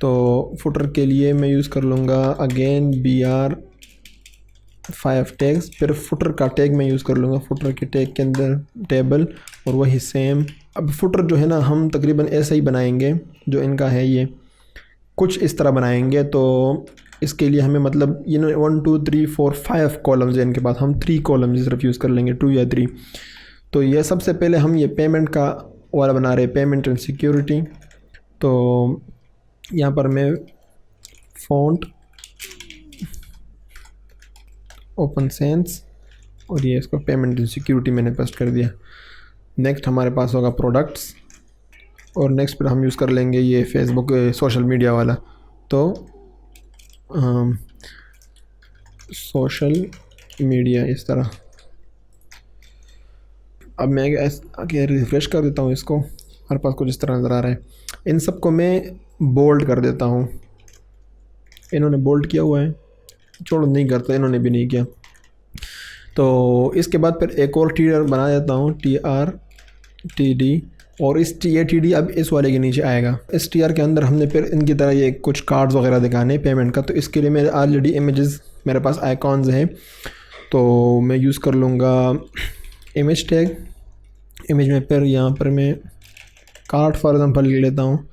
तो फुटर के लिए मैं यूज़ कर लूँगा अगेन BR5 टैग्स, फिर फुटर का टैग मैं यूज़ कर लूँगा। फुटर के टैग के अंदर टेबल, और वही सेम। अब फुटर जो है ना, हम तकरीबन ऐसा ही बनाएंगे जो इनका है, ये कुछ इस तरह बनाएंगे। तो इसके लिए हमें मतलब 1 2 3 4 5 कॉलम्स है इनके पास, हम 3 कॉलम्स सिर्फ यूज़ कर लेंगे, 2 या 3। तो ये सबसे पहले हम ये पेमेंट का वाला बना रहे हैं, पेमेंट एंड सिक्योरिटी। तो यहाँ पर मैं फ़ॉन्ट ओपन सेंस, और ये इसको पेमेंट एंड सिक्योरिटी मैंने पेस्ट कर दिया। नेक्स्ट हमारे पास होगा प्रोडक्ट्स, और नेक्स्ट पर हम यूज़ कर लेंगे ये फेसबुक सोशल मीडिया वाला। तो सोशल मीडिया इस तरह। अब मैं आगे रिफ्रेश कर देता हूँ इसको, हमारे पास कुछ इस तरह नज़र आ रहा है। इन सबको मैं बोल्ड कर देता हूँ। इन्होंने बोल्ड किया हुआ है, छोड़ो नहीं करता, इन्होंने भी नहीं किया। तो इसके बाद फिर एक और TR बना देता हूँ, TRTD, और इस TD अब इस वाले के नीचे आएगा। इस TR के अंदर हमने फिर इनकी तरह ये कुछ कार्ड्स वगैरह दिखाने पेमेंट का। तो इसके लिए मेरे ऑलरेडी इमेजेस मेरे पास आइकॉन्स हैं, तो मैं यूज़ कर लूँगा इमेज टैग। इमेज में फिर यहाँ पर मैं कार्ड फॉर एग्जांपल ले लेता हूँ,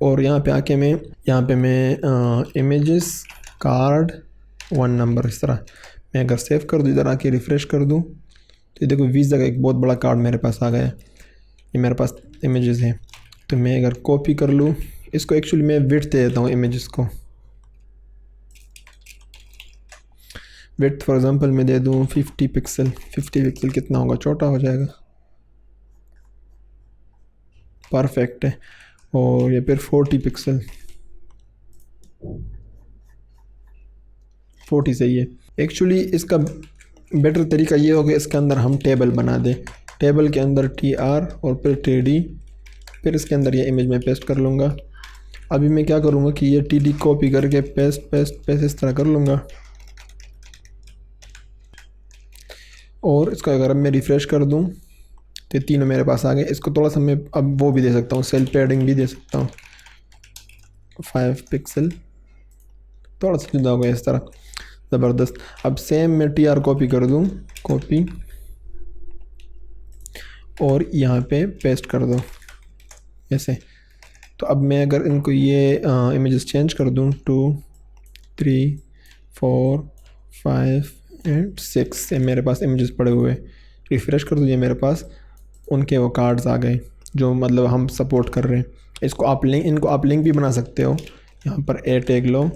और यहाँ पे आके मैं इमेजेस कार्ड 1 नंबर, इस तरह मैं अगर सेव कर दूँ, इधर आके रिफ़्रेश कर दूँ, तो ये देखो वीज़ा का एक बहुत बड़ा कार्ड मेरे पास आ गया। ये मेरे पास इमेजेस हैं। तो मैं अगर कॉपी कर लूँ इसको, एक्चुअली मैं विड्थ दे देता हूँ इमेजेस को। विड्थ फॉर एग्जांपल मैं दे दूँ 50 पिक्सल। 50 पिक्सल कितना होगा, छोटा हो जाएगा, परफेक्ट है। और ये फिर 40 पिक्सल, 40 सही है। एक्चुअली इसका बेटर तरीका ये होगा, इसके अंदर हम टेबल बना दें। टेबल के अंदर TR और फिर TD, फिर इसके अंदर ये इमेज में पेस्ट कर लूँगा। अभी मैं क्या करूँगा कि ये TD कॉपी करके पेस्ट इस तरह कर लूँगा, और इसको अगर मैं रिफ़्रेश कर दूँ तो तीनों मेरे पास आ गए। इसको थोड़ा सा मैं अब वो भी दे सकता हूँ, सेल पैडिंग भी दे सकता हूँ, 5 पिक्सल, थोड़ा सा जुदा हो गया इस तरह। ज़बरदस्त। अब सेम मैं TR कॉपी कर दूँ, कॉपी, और यहाँ पे पेस्ट कर दो ऐसे। तो अब मैं अगर इनको ये इमेजेस चेंज कर दूँ 2 3 4 5 एंड 6 से मेरे पास इमेजेस पड़े हुए, रिफ़्रेश कर दूँ, ये मेरे पास उनके वो कार्ड्स आ गए जो मतलब हम सपोर्ट कर रहे हैं। इनको आप लिंक भी बना सकते हो। यहाँ पर ए टैग लो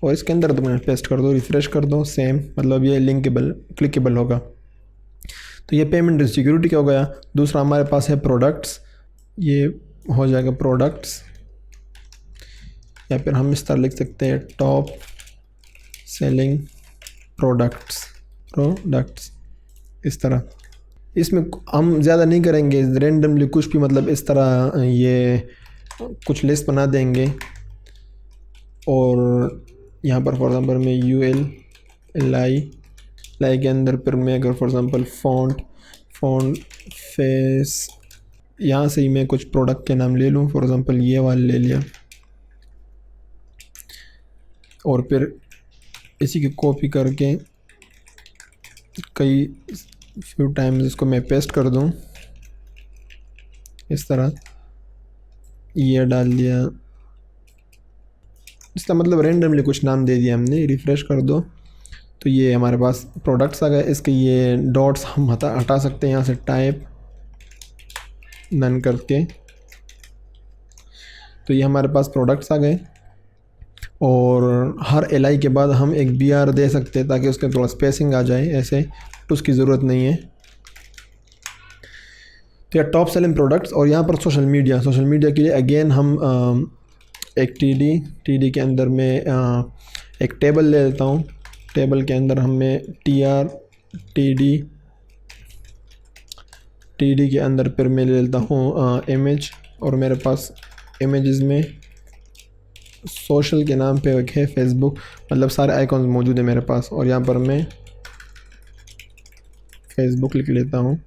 और इसके अंदर तुम पेस्ट कर दो, रिफ़्रेश कर दो, सेम मतलब ये क्लिकेबल होगा। तो ये पेमेंट सिक्योरिटी क्या हो गया। दूसरा हमारे पास है प्रोडक्ट्स, ये हो जाएगा प्रोडक्ट्स, या फिर हम इस तरह लिख सकते हैं टॉप सेलिंग प्रोडक्ट्स इस तरह। इसमें हम ज़्यादा नहीं करेंगे, रेंडमली कुछ भी मतलब इस तरह ये कुछ लिस्ट बना देंगे। और यहाँ पर फॉर एग्ज़ाम्पल मैं लाई के अंदर फिर मैं अगर फॉर एग्ज़ाम्पल फ़ॉन्ट फेस, यहाँ से ही मैं कुछ प्रोडक्ट के नाम ले लूँ, फॉर एग्ज़ाम्पल ये वाला ले लिया और फिर इसी की कॉपी करके कई फ्यू टाइम्स इसको मैं पेस्ट कर दूँ इस तरह, ये डाल दिया। इसका मतलब रेंडमली कुछ नाम दे दिया हमने। रिफ़्रेश कर दो तो ये हमारे पास प्रोडक्ट्स आ गए। इसके ये डॉट्स हम हटा सकते हैं यहाँ से, टाइप नन करके, तो ये हमारे पास प्रोडक्ट्स आ गए। और हर एल के बाद हम एक BR दे सकते हैं ताकि उसके थोड़ा स्पेसिंग आ जाए, ऐसे तो उसकी ज़रूरत नहीं है। तो यह टॉप सेलिंग प्रोडक्ट्स। और यहाँ पर सोशल मीडिया के लिए अगेन हम एक TD के अंदर में एक टेबल ले लेता हूँ। टेबल के अंदर हमें TD के अंदर फिर मैं ले लेता हूँ इमेज, और मेरे पास इमेजेस में सोशल के नाम पे एक है फेसबुक, मतलब सारे आइकॉन्स मौजूद है मेरे पास। और यहाँ पर मैं फेसबुक लिख लेता हूँ,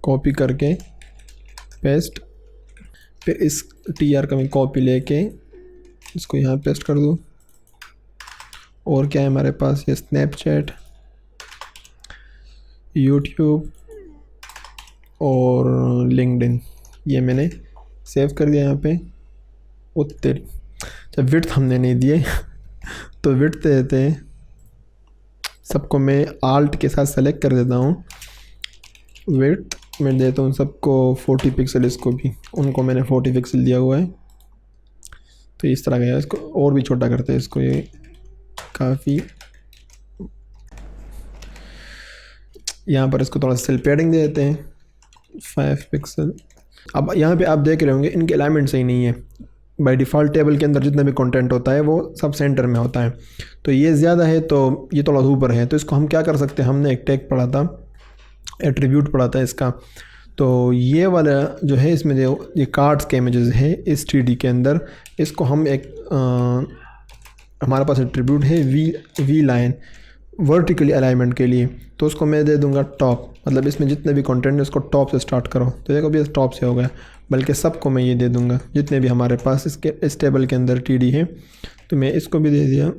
कॉपी करके पेस्ट, फिर इस TR का मैं कॉपी लेके इसको यहाँ पेस्ट कर दूँ। और क्या है हमारे पास, ये स्नैपचैट, यूट्यूब और लिंक्डइन, ये मैंने सेव कर दिया यहाँ पे। उत्तर जब विड्थ हमने नहीं दिए तो विड्थ देते हैं, सबको मैं आल्ट के साथ सेलेक्ट कर देता हूँ। विड्थ मैं देता हूँ सबको 40 पिक्सल, इसको भी उनको मैंने 40 पिक्सल दिया हुआ है। तो इस तरह का है, इसको और भी छोटा करते हैं इसको, ये काफ़ी। यहाँ पर इसको थोड़ा सेल पैडिंग दे देते हैं 5 पिक्सल। अब यहाँ पे आप देख रहे होंगे इनके अलाइनमेंट सही नहीं है। बाय डिफ़ॉल्ट टेबल के अंदर जितना भी कंटेंट होता है वो सब सेंटर में होता है, तो ये ज़्यादा है तो ये थोड़ा ऊपर है। तो इसको हम क्या कर सकते हैं, हमने एक टैग पढ़ा था, एट्रीब्यूट पढ़ा था इसका। तो ये वाला जो है इसमें जो ये कार्ड्स के इमेजेस है इस TD के अंदर, इसको हम एक हमारे पास एट्रीब्यूट है वी लाइन वर्टिकली अलाइनमेंट के लिए, तो उसको मैं दे दूंगा टॉप, मतलब इसमें जितने भी कंटेंट है उसको टॉप से स्टार्ट करो। तो देखो भी टॉप से हो गया, बल्कि सबको मैं ये दे दूंगा जितने भी हमारे पास इस टेबल के अंदर TD है। तो मैं इसको भी दे दिया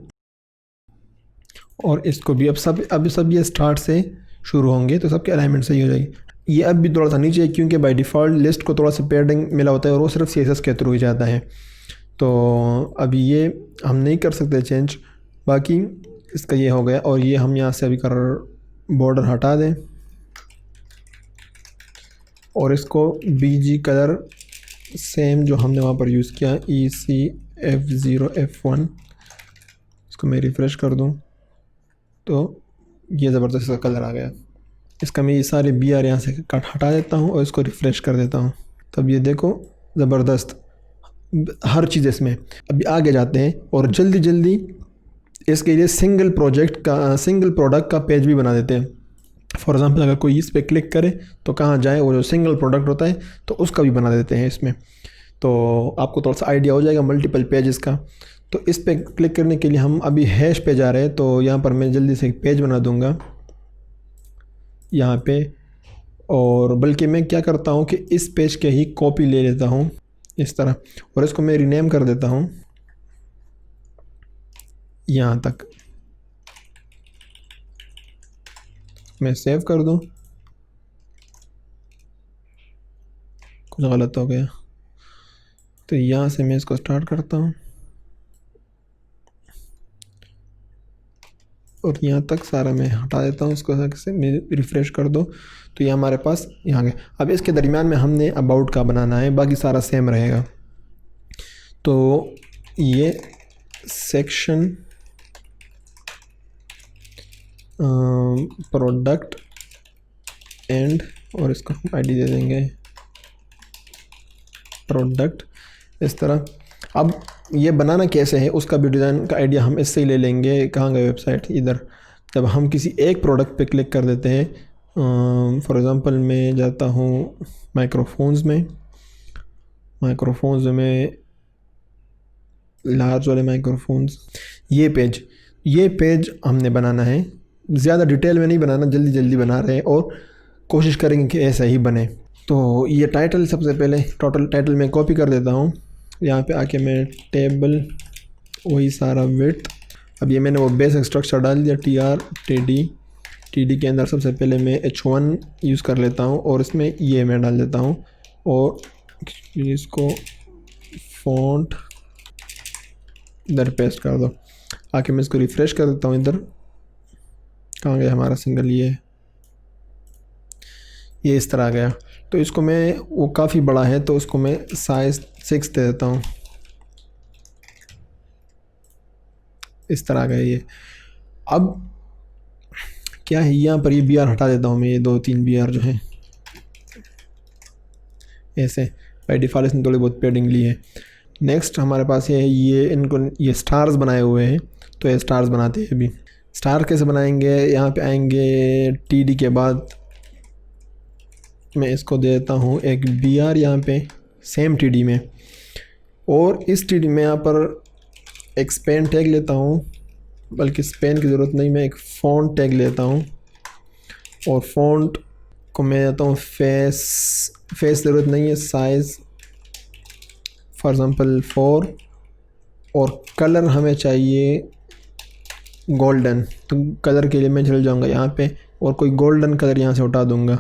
और इसको भी। अब सब ये स्टार्ट से शुरू होंगे तो सबके अलाइनमेंट सही हो जाएगी। ये अब भी थोड़ा सा नीचे है क्योंकि बाय डिफ़ॉल्ट लिस्ट को थोड़ा सा पैडिंग मिला होता है और वो सिर्फ CSS के थ्रू ही जाता है। तो अभी ये हम नहीं कर सकते चेंज, बाकी इसका ये हो गया। और ये हम यहाँ से अभी बॉर्डर हटा दें और इसको BG कलर सेम जो हमने वहाँ पर यूज़ किया ECF0F1, इसको मैं रिफ़्रेश कर दूँ तो ये ज़बरदस्त इसका कलर आ गया। इसका मैं ये सारे BR यहाँ से हटा देता हूँ और इसको रिफ़्रेश कर देता हूँ। तब ये देखो ज़बरदस्त हर चीज़ इसमें। अभी आगे जाते हैं और जल्दी इसके लिए सिंगल प्रोडक्ट का पेज भी बना देते हैं। फॉर एग्ज़ाम्पल अगर कोई इस पर क्लिक करे तो कहाँ जाए, वो जो सिंगल प्रोडक्ट होता है तो उसका भी बना देते हैं इसमें। तो आपको थोड़ा सा आइडिया हो जाएगा मल्टीपल पेजेस का। तो इस पर क्लिक करने के लिए हम अभी हैश पे जा रहे हैं, तो यहाँ पर मैं जल्दी से एक पेज बना दूँगा यहाँ पे। और बल्कि मैं क्या करता हूँ कि इस पेज के ही कॉपी ले लेता हूँ इस तरह, और इसको मैं रीनेम कर देता हूँ यहाँ तक। मैं सेव कर दूँ, कुछ गलत हो गया तो यहाँ से मैं इसको स्टार्ट करता हूँ और यहाँ तक सारा मैं हटा देता हूँ इसको। से मैं रिफ़्रेश कर दो तो ये हमारे पास यहाँ गया। अब इसके दरमियान में हमने अबाउट का बनाना है, बाकी सारा सेम रहेगा। तो ये सेक्शन प्रोडक्ट एंड, और इसको हम ID दे देंगे प्रोडक्ट इस तरह। अब ये बनाना कैसे है उसका भी डिज़ाइन का आइडिया हम इससे ही ले लेंगे। कहाँ गए वेबसाइट, इधर। जब हम किसी एक प्रोडक्ट पे क्लिक कर देते हैं, फॉर एग्ज़ाम्पल मैं जाता हूँ माइक्रोफोन्स में लार्ज वाले माइक्रोफोन्स, ये पेज हमने बनाना है। ज़्यादा डिटेल में नहीं बनाना, जल्दी जल्दी बना रहे हैं और कोशिश करेंगे कि ऐसा ही बने। तो ये टाइटल सबसे पहले टाइटल में कॉपी कर देता हूँ। यहाँ पे आके मैं टेबल वही सारा विड्थ, अब ये मैंने वो बेसिक स्ट्रक्चर डाल दिया टी डी के अंदर सबसे पहले मैं H1 यूज़ कर लेता हूँ और इसमें ये मैं डाल देता हूँ और इसको फ़ॉन्ट इधर पेस्ट कर दो। आके मैं इसको रिफ़्रेश कर देता हूँ। इधर कहाँ गया हमारा सिंगल, ये इस तरह आ गया। तो इसको मैं, वो काफ़ी बड़ा है तो उसको मैं साइज़ 6 दे देता हूँ। इस तरह आ गया ये। अब क्या है, यहाँ पर ये BR हटा देता हूँ मैं, ये 2-3 BR जो हैं ऐसे बाई डिफ़ॉल्ट इसने थोड़ी बहुत पेडिंग ली है। नेक्स्ट हमारे पास ये इनको ये स्टार्स बनाए हुए हैं, तो ये स्टार्स बनाते हैं। अभी स्टार कैसे बनाएंगे, यहाँ पे आएंगे TD के बाद मैं इसको दे देता हूँ एक BR यहाँ पे सेम TD में, और इस TD में यहाँ पर एक स्पेन टैग लेता हूँ, बल्कि स्पेन की ज़रूरत नहीं, मैं एक फ़ॉन्ट टैग लेता हूँ और फ़ॉन्ट को मैं देता हूँ फेस ज़रूरत नहीं है, साइज़ फॉर एग्ज़ाम्पल 4, और कलर हमें चाहिए गोल्डन, तो कलर के लिए मैं चल जाऊँगा यहाँ पे और कोई गोल्डन कलर यहाँ से उठा दूँगा,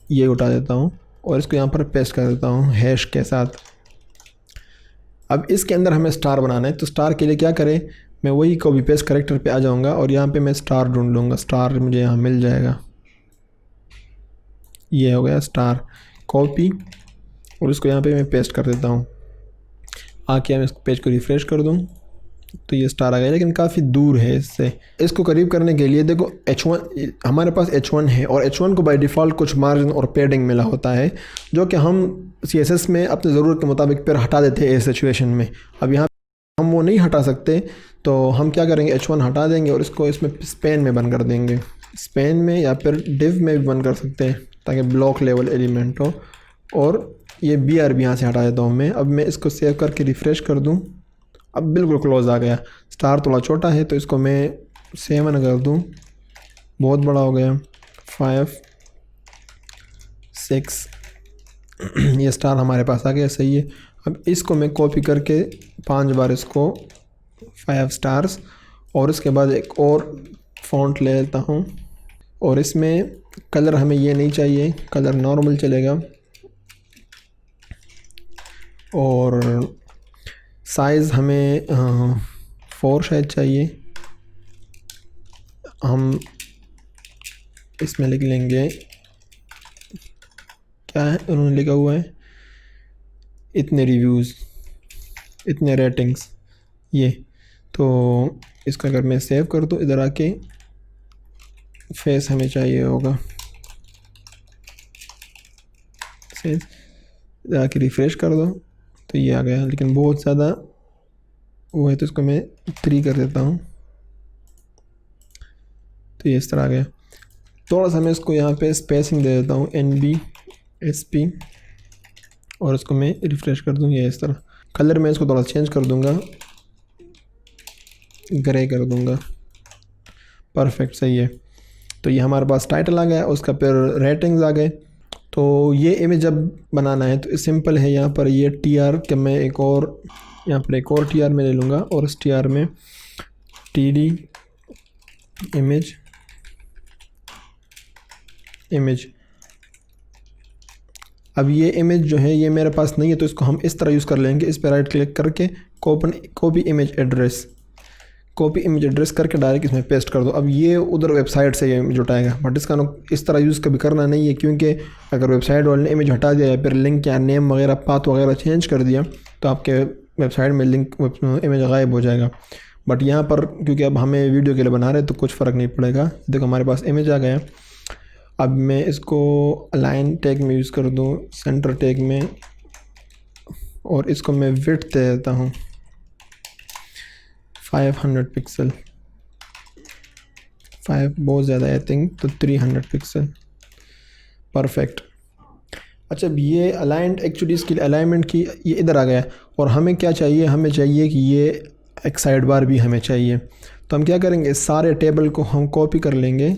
ये उठा देता हूँ और इसको यहाँ पर पेस्ट कर देता हूँ हैश के साथ। अब इसके अंदर हमें स्टार बनाना है, तो स्टार के लिए क्या करें, मैं वही कॉपी पेस्ट करेक्टर पे आ जाऊँगा और यहाँ पे मैं स्टार ढूंढ लूँगा। स्टार मुझे यहाँ मिल जाएगा, ये हो गया स्टार कॉपी, और इसको यहाँ पे मैं पेस्ट कर देता हूँ। आके मैं इस पेज को रिफ़्रेश कर दूँ तो ये स्टार आ गया, लेकिन काफ़ी दूर है इससे। इसको करीब करने के लिए देखो H1, हमारे पास H1 है और H1 को बाय डिफ़ॉल्ट कुछ मार्जिन और पेडिंग मिला होता है, जो कि हम CSS में अपनी ज़रूरत के मुताबिक फिर हटा देते हैं इस सिचुएशन में। अब यहाँ हम वो नहीं हटा सकते, तो हम क्या करेंगे, H1 हटा देंगे और इसको इसमें स्पेन में बंद कर देंगे, स्पेन में या फिर डिव में भी बंद कर सकते हैं ताकि ब्लॉक लेवल एलिमेंट हो। और ये BR भी यहाँ से हटा देता हूँ मैं। अब मैं इसको सेव करके रिफ़्रेश कर दूँ, अब बिल्कुल क्लोज आ गया। स्टार थोड़ा छोटा है तो इसको मैं 7 कर दूँ, बहुत बड़ा हो गया 5 6 ये स्टार हमारे पास आ गया, सही है। अब इसको मैं कॉपी करके 5 बार इसको 5 स्टार्स, और इसके बाद एक और फ़ॉन्ट ले लेता हूँ और इसमें कलर हमें ये नहीं चाहिए, कलर नॉर्मल चलेगा, और साइज़ हमें 4 शायद चाहिए। हम इसमें लिख लेंगे, क्या है उन्होंने लिखा हुआ है, इतने रिव्यूज़, इतने रेटिंग्स, ये। तो इसका अगर मैं सेव कर दूँ, इधर आके फेस हमें चाहिए होगा, इधर आके रिफ़्रेश कर दो तो ये आ गया, लेकिन बहुत ज़्यादा वो है तो इसको मैं 3 कर देता हूँ, तो ये इस तरह आ गया। थोड़ा सा मैं इसको यहाँ पे स्पेसिंग दे देता हूँ NBSP, और इसको मैं रिफ़्रेश कर दूँ, ये इस तरह। कलर मैं इसको थोड़ा चेंज कर दूँगा, ग्रे कर दूँगा, परफेक्ट, सही है। तो ये हमारे पास टाइटल आ गया, उसका फिर रेटिंग्स आ गए। तो ये इमेज जब बनाना है तो सिंपल है, यहाँ पर ये TR के मैं एक और यहाँ पर एक और TR में ले लूँगा और इस TR में TD इमेज। अब ये इमेज जो है ये मेरे पास नहीं है, तो इसको हम इस तरह यूज़ कर लेंगे, इस पर राइट क्लिक करके कॉपी इमेज एड्रेस करके डायरेक्ट इसमें पेस्ट कर दो। अब ये उधर वेबसाइट से ये जुटाएगा, बट इसका इस तरह यूज़ कभी करना नहीं है, क्योंकि अगर वेबसाइट वाले ने इमेज हटा दिया या फिर लिंक या नेम वगैरह पाथ वगैरह चेंज कर दिया तो आपके वेबसाइट में लिंक इमेज गायब हो जाएगा। बट यहाँ पर क्योंकि अब हमें वीडियो के लिए बना रहे हैं तो कुछ फ़र्क नहीं पड़ेगा। देखो हमारे पास इमेज आ गया। अब मैं इसको अलाइन टैग में यूज़ कर दूँ, सेंटर टैग में, और इसको मैं विड्थ दे देता हूँ 500 पिक्सल, 5 बहुत ज़्यादा आई थिंक, तो 300 पिक्सल, परफेक्ट। अच्छा, अब ये अलाइंड, एक्चुअली इसकी अलाइनमेंट की ये इधर आ गया, और हमें क्या चाहिए, हमें चाहिए कि ये एक साइड बार भी हमें चाहिए। तो हम क्या करेंगे, सारे टेबल को हम कॉपी कर लेंगे,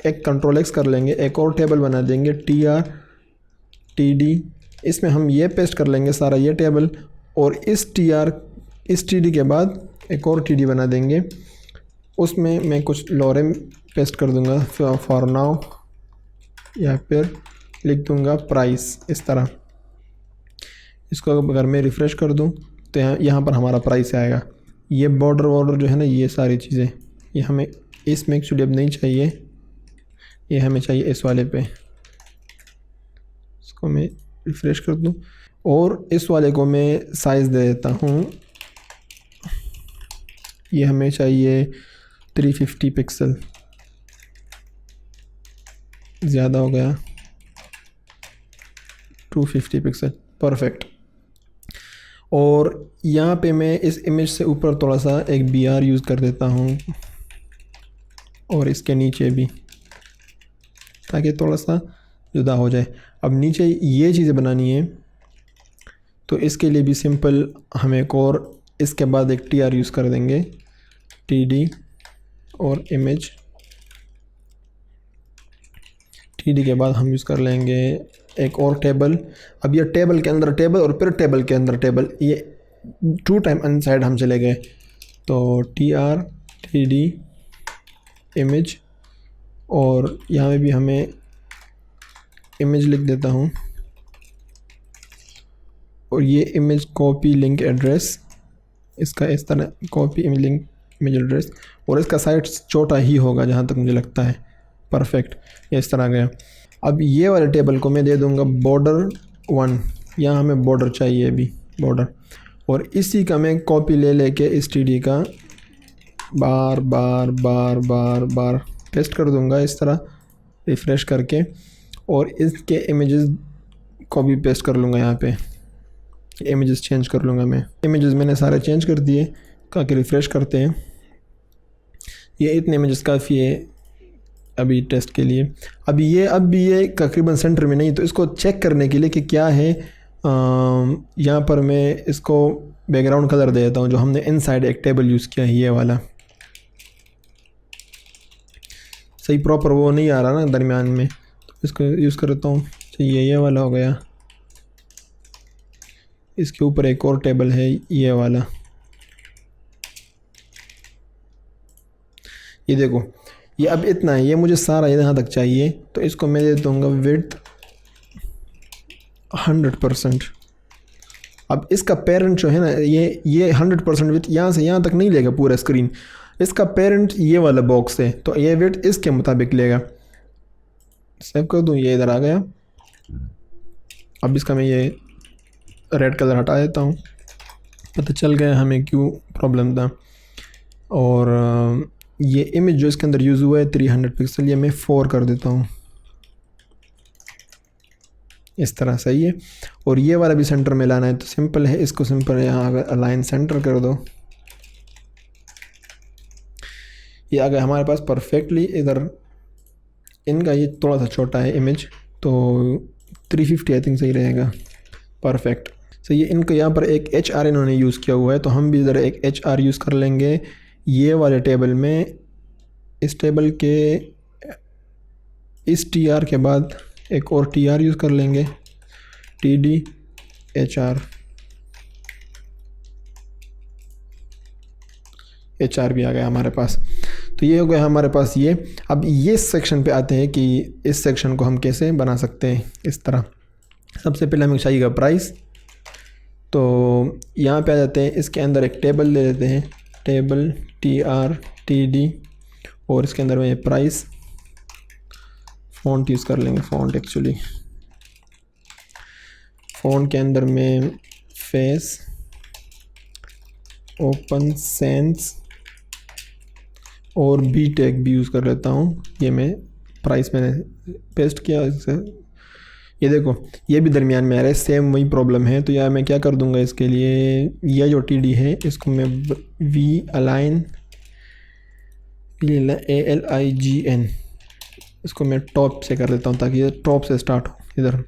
एक Ctrl+X कर लेंगे, एक और टेबल बना देंगे TR/TD, इसमें हम ये पेस्ट कर लेंगे सारा ये टेबल, और इस TD के बाद एक और TD बना देंगे, उसमें मैं कुछ लॉरेम पेस्ट कर दूंगा फॉर नाउ, या फिर लिख दूंगा प्राइस, इस तरह। इसको अगर मैं रिफ़्रेश कर दूं तो यहाँ पर हमारा प्राइस आएगा। ये बॉर्डर वॉर्डर जो है ना, ये सारी चीज़ें ये हमें इसमें एक्चुअली अब नहीं चाहिए, ये हमें चाहिए इस वाले पे। इसको मैं रिफ़्रेश कर दूं, और इस वाले को मैं साइज़ दे देता हूँ, ये हमें चाहिए 350 पिक्सल, ज़्यादा हो गया, 250 पिक्सल, परफेक्ट। और यहाँ पे मैं इस इमेज से ऊपर थोड़ा सा एक BR यूज़ कर देता हूँ, और इसके नीचे भी, ताकि थोड़ा सा जुदा हो जाए। अब नीचे ये चीज़ें बनानी है, तो इसके लिए भी सिंपल हम एक और इसके बाद एक TR यूज़ कर देंगे, TD और इमेज, TD के बाद हम यूज़ कर लेंगे एक और टेबल। अब ये टेबल के अंदर टेबल, और फिर टेबल के अंदर टेबल, ये 2 टाइम अनसाइड हम चले गए। तो TR, TD, इमेज, और यहाँ में भी हमें इमेज लिख देता हूँ, और ये इमेज कॉपी लिंक एड्रेस, इसका इस तरह copy image link image address, और इसका साइज छोटा ही होगा जहाँ तक मुझे लगता है, परफेक्ट, ये इस तरह गया। अब ये वाले टेबल को मैं दे दूँगा बॉर्डर 1, यहाँ हमें बॉर्डर चाहिए अभी, बॉर्डर, और इसी का मैं कॉपी ले लेके इस TD का बार बार बार बार बार पेस्ट कर दूँगा इस तरह, रिफ़्रेश करके, और इसके इमेजेस को भी पेस्ट कर लूँगा यहाँ पे, इमेजेस चेंज कर लूँगा मैं। इमेजेस मैंने सारे चेंज कर दिए, ताकि रिफ़्रेश करते हैं, ये इतने इमेजेस काफ़ी है अभी टेस्ट के लिए। अब ये तकरीबन सेंटर में नहीं, तो इसको चेक करने के लिए कि क्या है, यहाँ पर मैं इसको बैकग्राउंड कलर दे देता हूँ, जो हमने इनसाइड एक टेबल यूज़ किया है, ये वाला सही प्रॉपर वो नहीं आ रहा ना दरमियान में, तो इसको यूज़ करता हूँ। तो ये वाला हो गया, इसके ऊपर एक और टेबल है ये वाला, ये देखो, ये अब इतना है, ये मुझे सारा यहाँ तक चाहिए, तो इसको मैं दे दूँगा विड्थ 100%। अब इसका पेरेंट जो है ना, ये 100% विड्थ यहाँ से यहाँ तक नहीं लेगा पूरा स्क्रीन, इसका पेरेंट ये वाला बॉक्स है, तो ये विड्थ इसके मुताबिक लेगा। सेव कर दूँ, ये इधर आ गया। अब इसका मैं ये रेड कलर हटा देता हूँ, पता चल गया हमें क्यों प्रॉब्लम था। और ये इमेज जो इसके अंदर यूज़ हुआ है 300 पिक्सल, ये मैं 4 कर देता हूँ, इस तरह सही है। और ये वाला भी सेंटर में लाना है, तो सिंपल है, इसको सिंपल यहाँ अलाइन सेंटर कर दो, ये आ गया हमारे पास परफेक्टली। इधर इनका ये थोड़ा सा छोटा है इमेज, तो 350 आई थिंक सही रहेगा, परफेक्ट सही है। इनको यहाँ पर एक HR इन्होंने यूज़ किया हुआ है, तो हम भी इधर एक HR यूज़ कर लेंगे ये वाले टेबल में। इस टेबल के इस TR के बाद एक और TR यूज़ कर लेंगे, TD HR, HR भी आ गया हमारे पास। तो ये हो गया हमारे पास ये। अब ये सेक्शन पे आते हैं कि इस सेक्शन को हम कैसे बना सकते हैं इस तरह। सबसे पहले हमें चाहिएगा प्राइस, तो यहाँ पे आ जाते हैं, इसके अंदर एक टेबल ले लेते हैं, टेबल TR TD, और इसके अंदर में ये प्राइस, फ़ॉन्ट यूज़ कर लेंगे, फ़ॉन्ट एक्चुअली फ़ॉन्ट के अंदर में फेस, ओपन सेंस, और B टैग भी यूज़ कर लेता हूँ। ये मैं प्राइस मैंने पेस्ट किया, इससे ये देखो ये भी दरमियान में आ रहा है, सेम वही प्रॉब्लम है। तो यार मैं क्या कर दूंगा इसके लिए, यह जो टी डी है इसको मैं वी अलाइन ALIGN इसको मैं टॉप से कर देता हूँ ताकि ये टॉप से स्टार्ट हो इधर।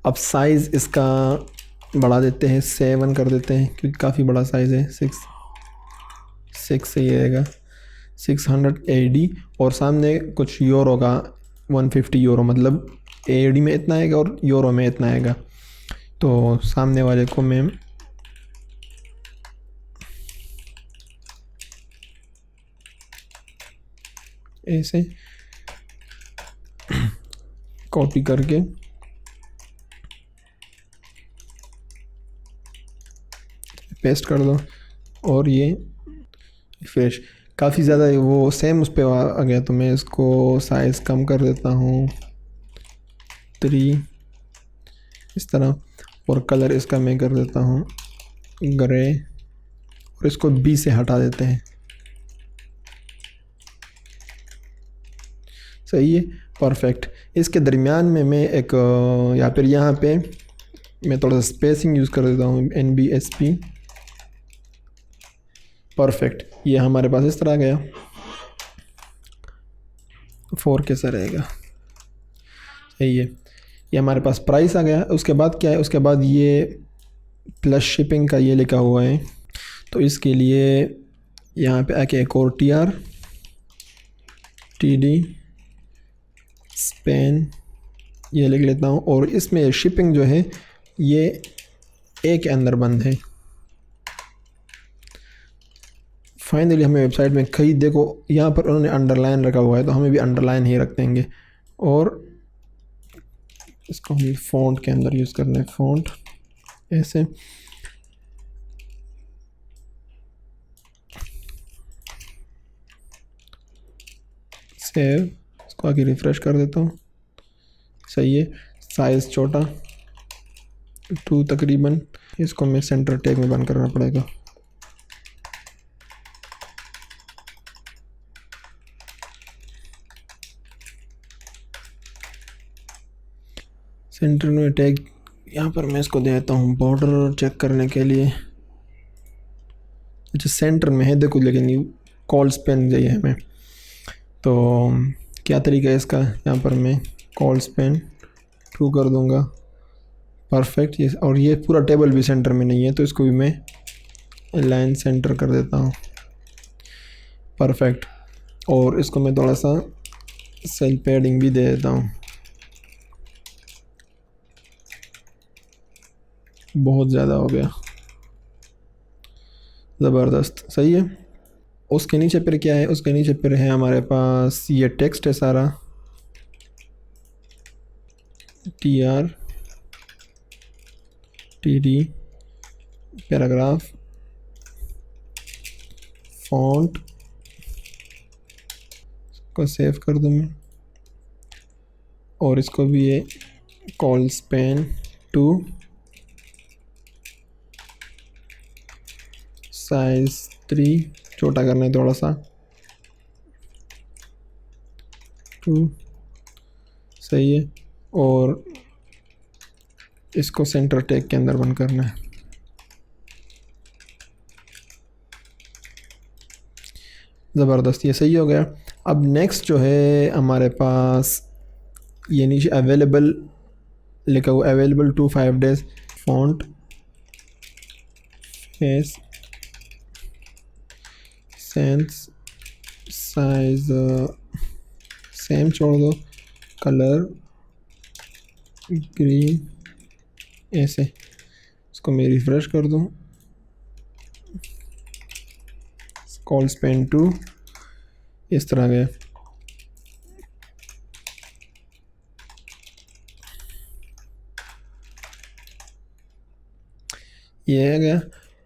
अब साइज़ इसका बढ़ा देते हैं, 7 कर देते हैं क्योंकि काफ़ी बड़ा साइज़ है। 6 से ये रहेगा 600 AD और सामने कुछ यूरो का 150 यूरो, मतलब AD में इतना आएगा और यूरो में इतना आएगा। तो सामने वाले को मैं ऐसे कॉपी करके पेस्ट कर दो और ये फ्रेश काफ़ी ज़्यादा वो सेम उस पर आ गया। तो मैं इसको साइज़ कम कर देता हूँ 3 इस तरह, और कलर इसका मैं कर देता हूँ ग्रे और इसको B से हटा देते हैं। सही है, परफेक्ट। इसके दरमियान में मैं एक या फिर यहाँ पे मैं थोड़ा सा स्पेसिंग यूज़ कर देता हूँ NBSP। परफेक्ट, ये हमारे पास इस तरह गया। 4 कैसा रहेगा, सही है। ये हमारे पास प्राइस आ गया। उसके बाद क्या है, उसके बाद ये प्लस शिपिंग का ये लिखा हुआ है। तो इसके लिए यहाँ पे आके एक और TD स्पेन ये लिख लेता हूँ, और इसमें शिपिंग जो है ये ए के अंदर बंद है। फाइनली हमें वेबसाइट में कई देखो यहाँ पर उन्होंने अंडरलाइन रखा हुआ है, तो हमें भी अंडरलाइन ही रख देंगे। और इसको हम फ़ॉन्ट के अंदर यूज़ करना है, फ़ॉन्ट ऐसे। सेव, इसको आगे रिफ़्रेश कर देता हूँ। सही है, साइज़ छोटा 2 तकरीबन। इसको मैं सेंटर टैग में बंद करना पड़ेगा। सेंटर में टैग यहाँ पर मैं इसको देता हूँ बॉर्डर चेक करने के लिए। अच्छा सेंटर में है देखो, लेकिन ये कॉल स्पेन चाहिए हमें। तो क्या तरीका है इसका, यहाँ पर मैं कॉल स्पेन 2 कर दूँगा। परफेक्ट, ये और ये पूरा टेबल भी सेंटर में नहीं है तो इसको भी मैं लाइन सेंटर कर देता हूँ। परफेक्ट, और इसको मैं थोड़ा सा सेल पैडिंग भी दे देता हूँ, बहुत ज़्यादा हो गया, ज़बरदस्त। सही है। उसके नीचे फिर क्या है, उसके नीचे फिर है हमारे पास ये टेक्स्ट है सारा, TR TD पैराग्राफ फॉन्ट को सेव कर दूँ मैं, और इसको भी ये कॉल स्पेन 2 साइज 3 छोटा करना है थोड़ा सा 2। सही है, और इसको सेंटर टैग के अंदर बंद करना है। ज़बरदस्त, ये सही हो गया। अब नेक्स्ट जो है हमारे पास ये नीचे अवेलेबल लिखा हुआ, available to 5 days। Font face sense size same छोड़ दो, कलर ग्रीन ऐसे। इसको मैं रिफ्रेश कर दूँ, कॉल स्पेन 2 इस तरह गया। ये आ गया।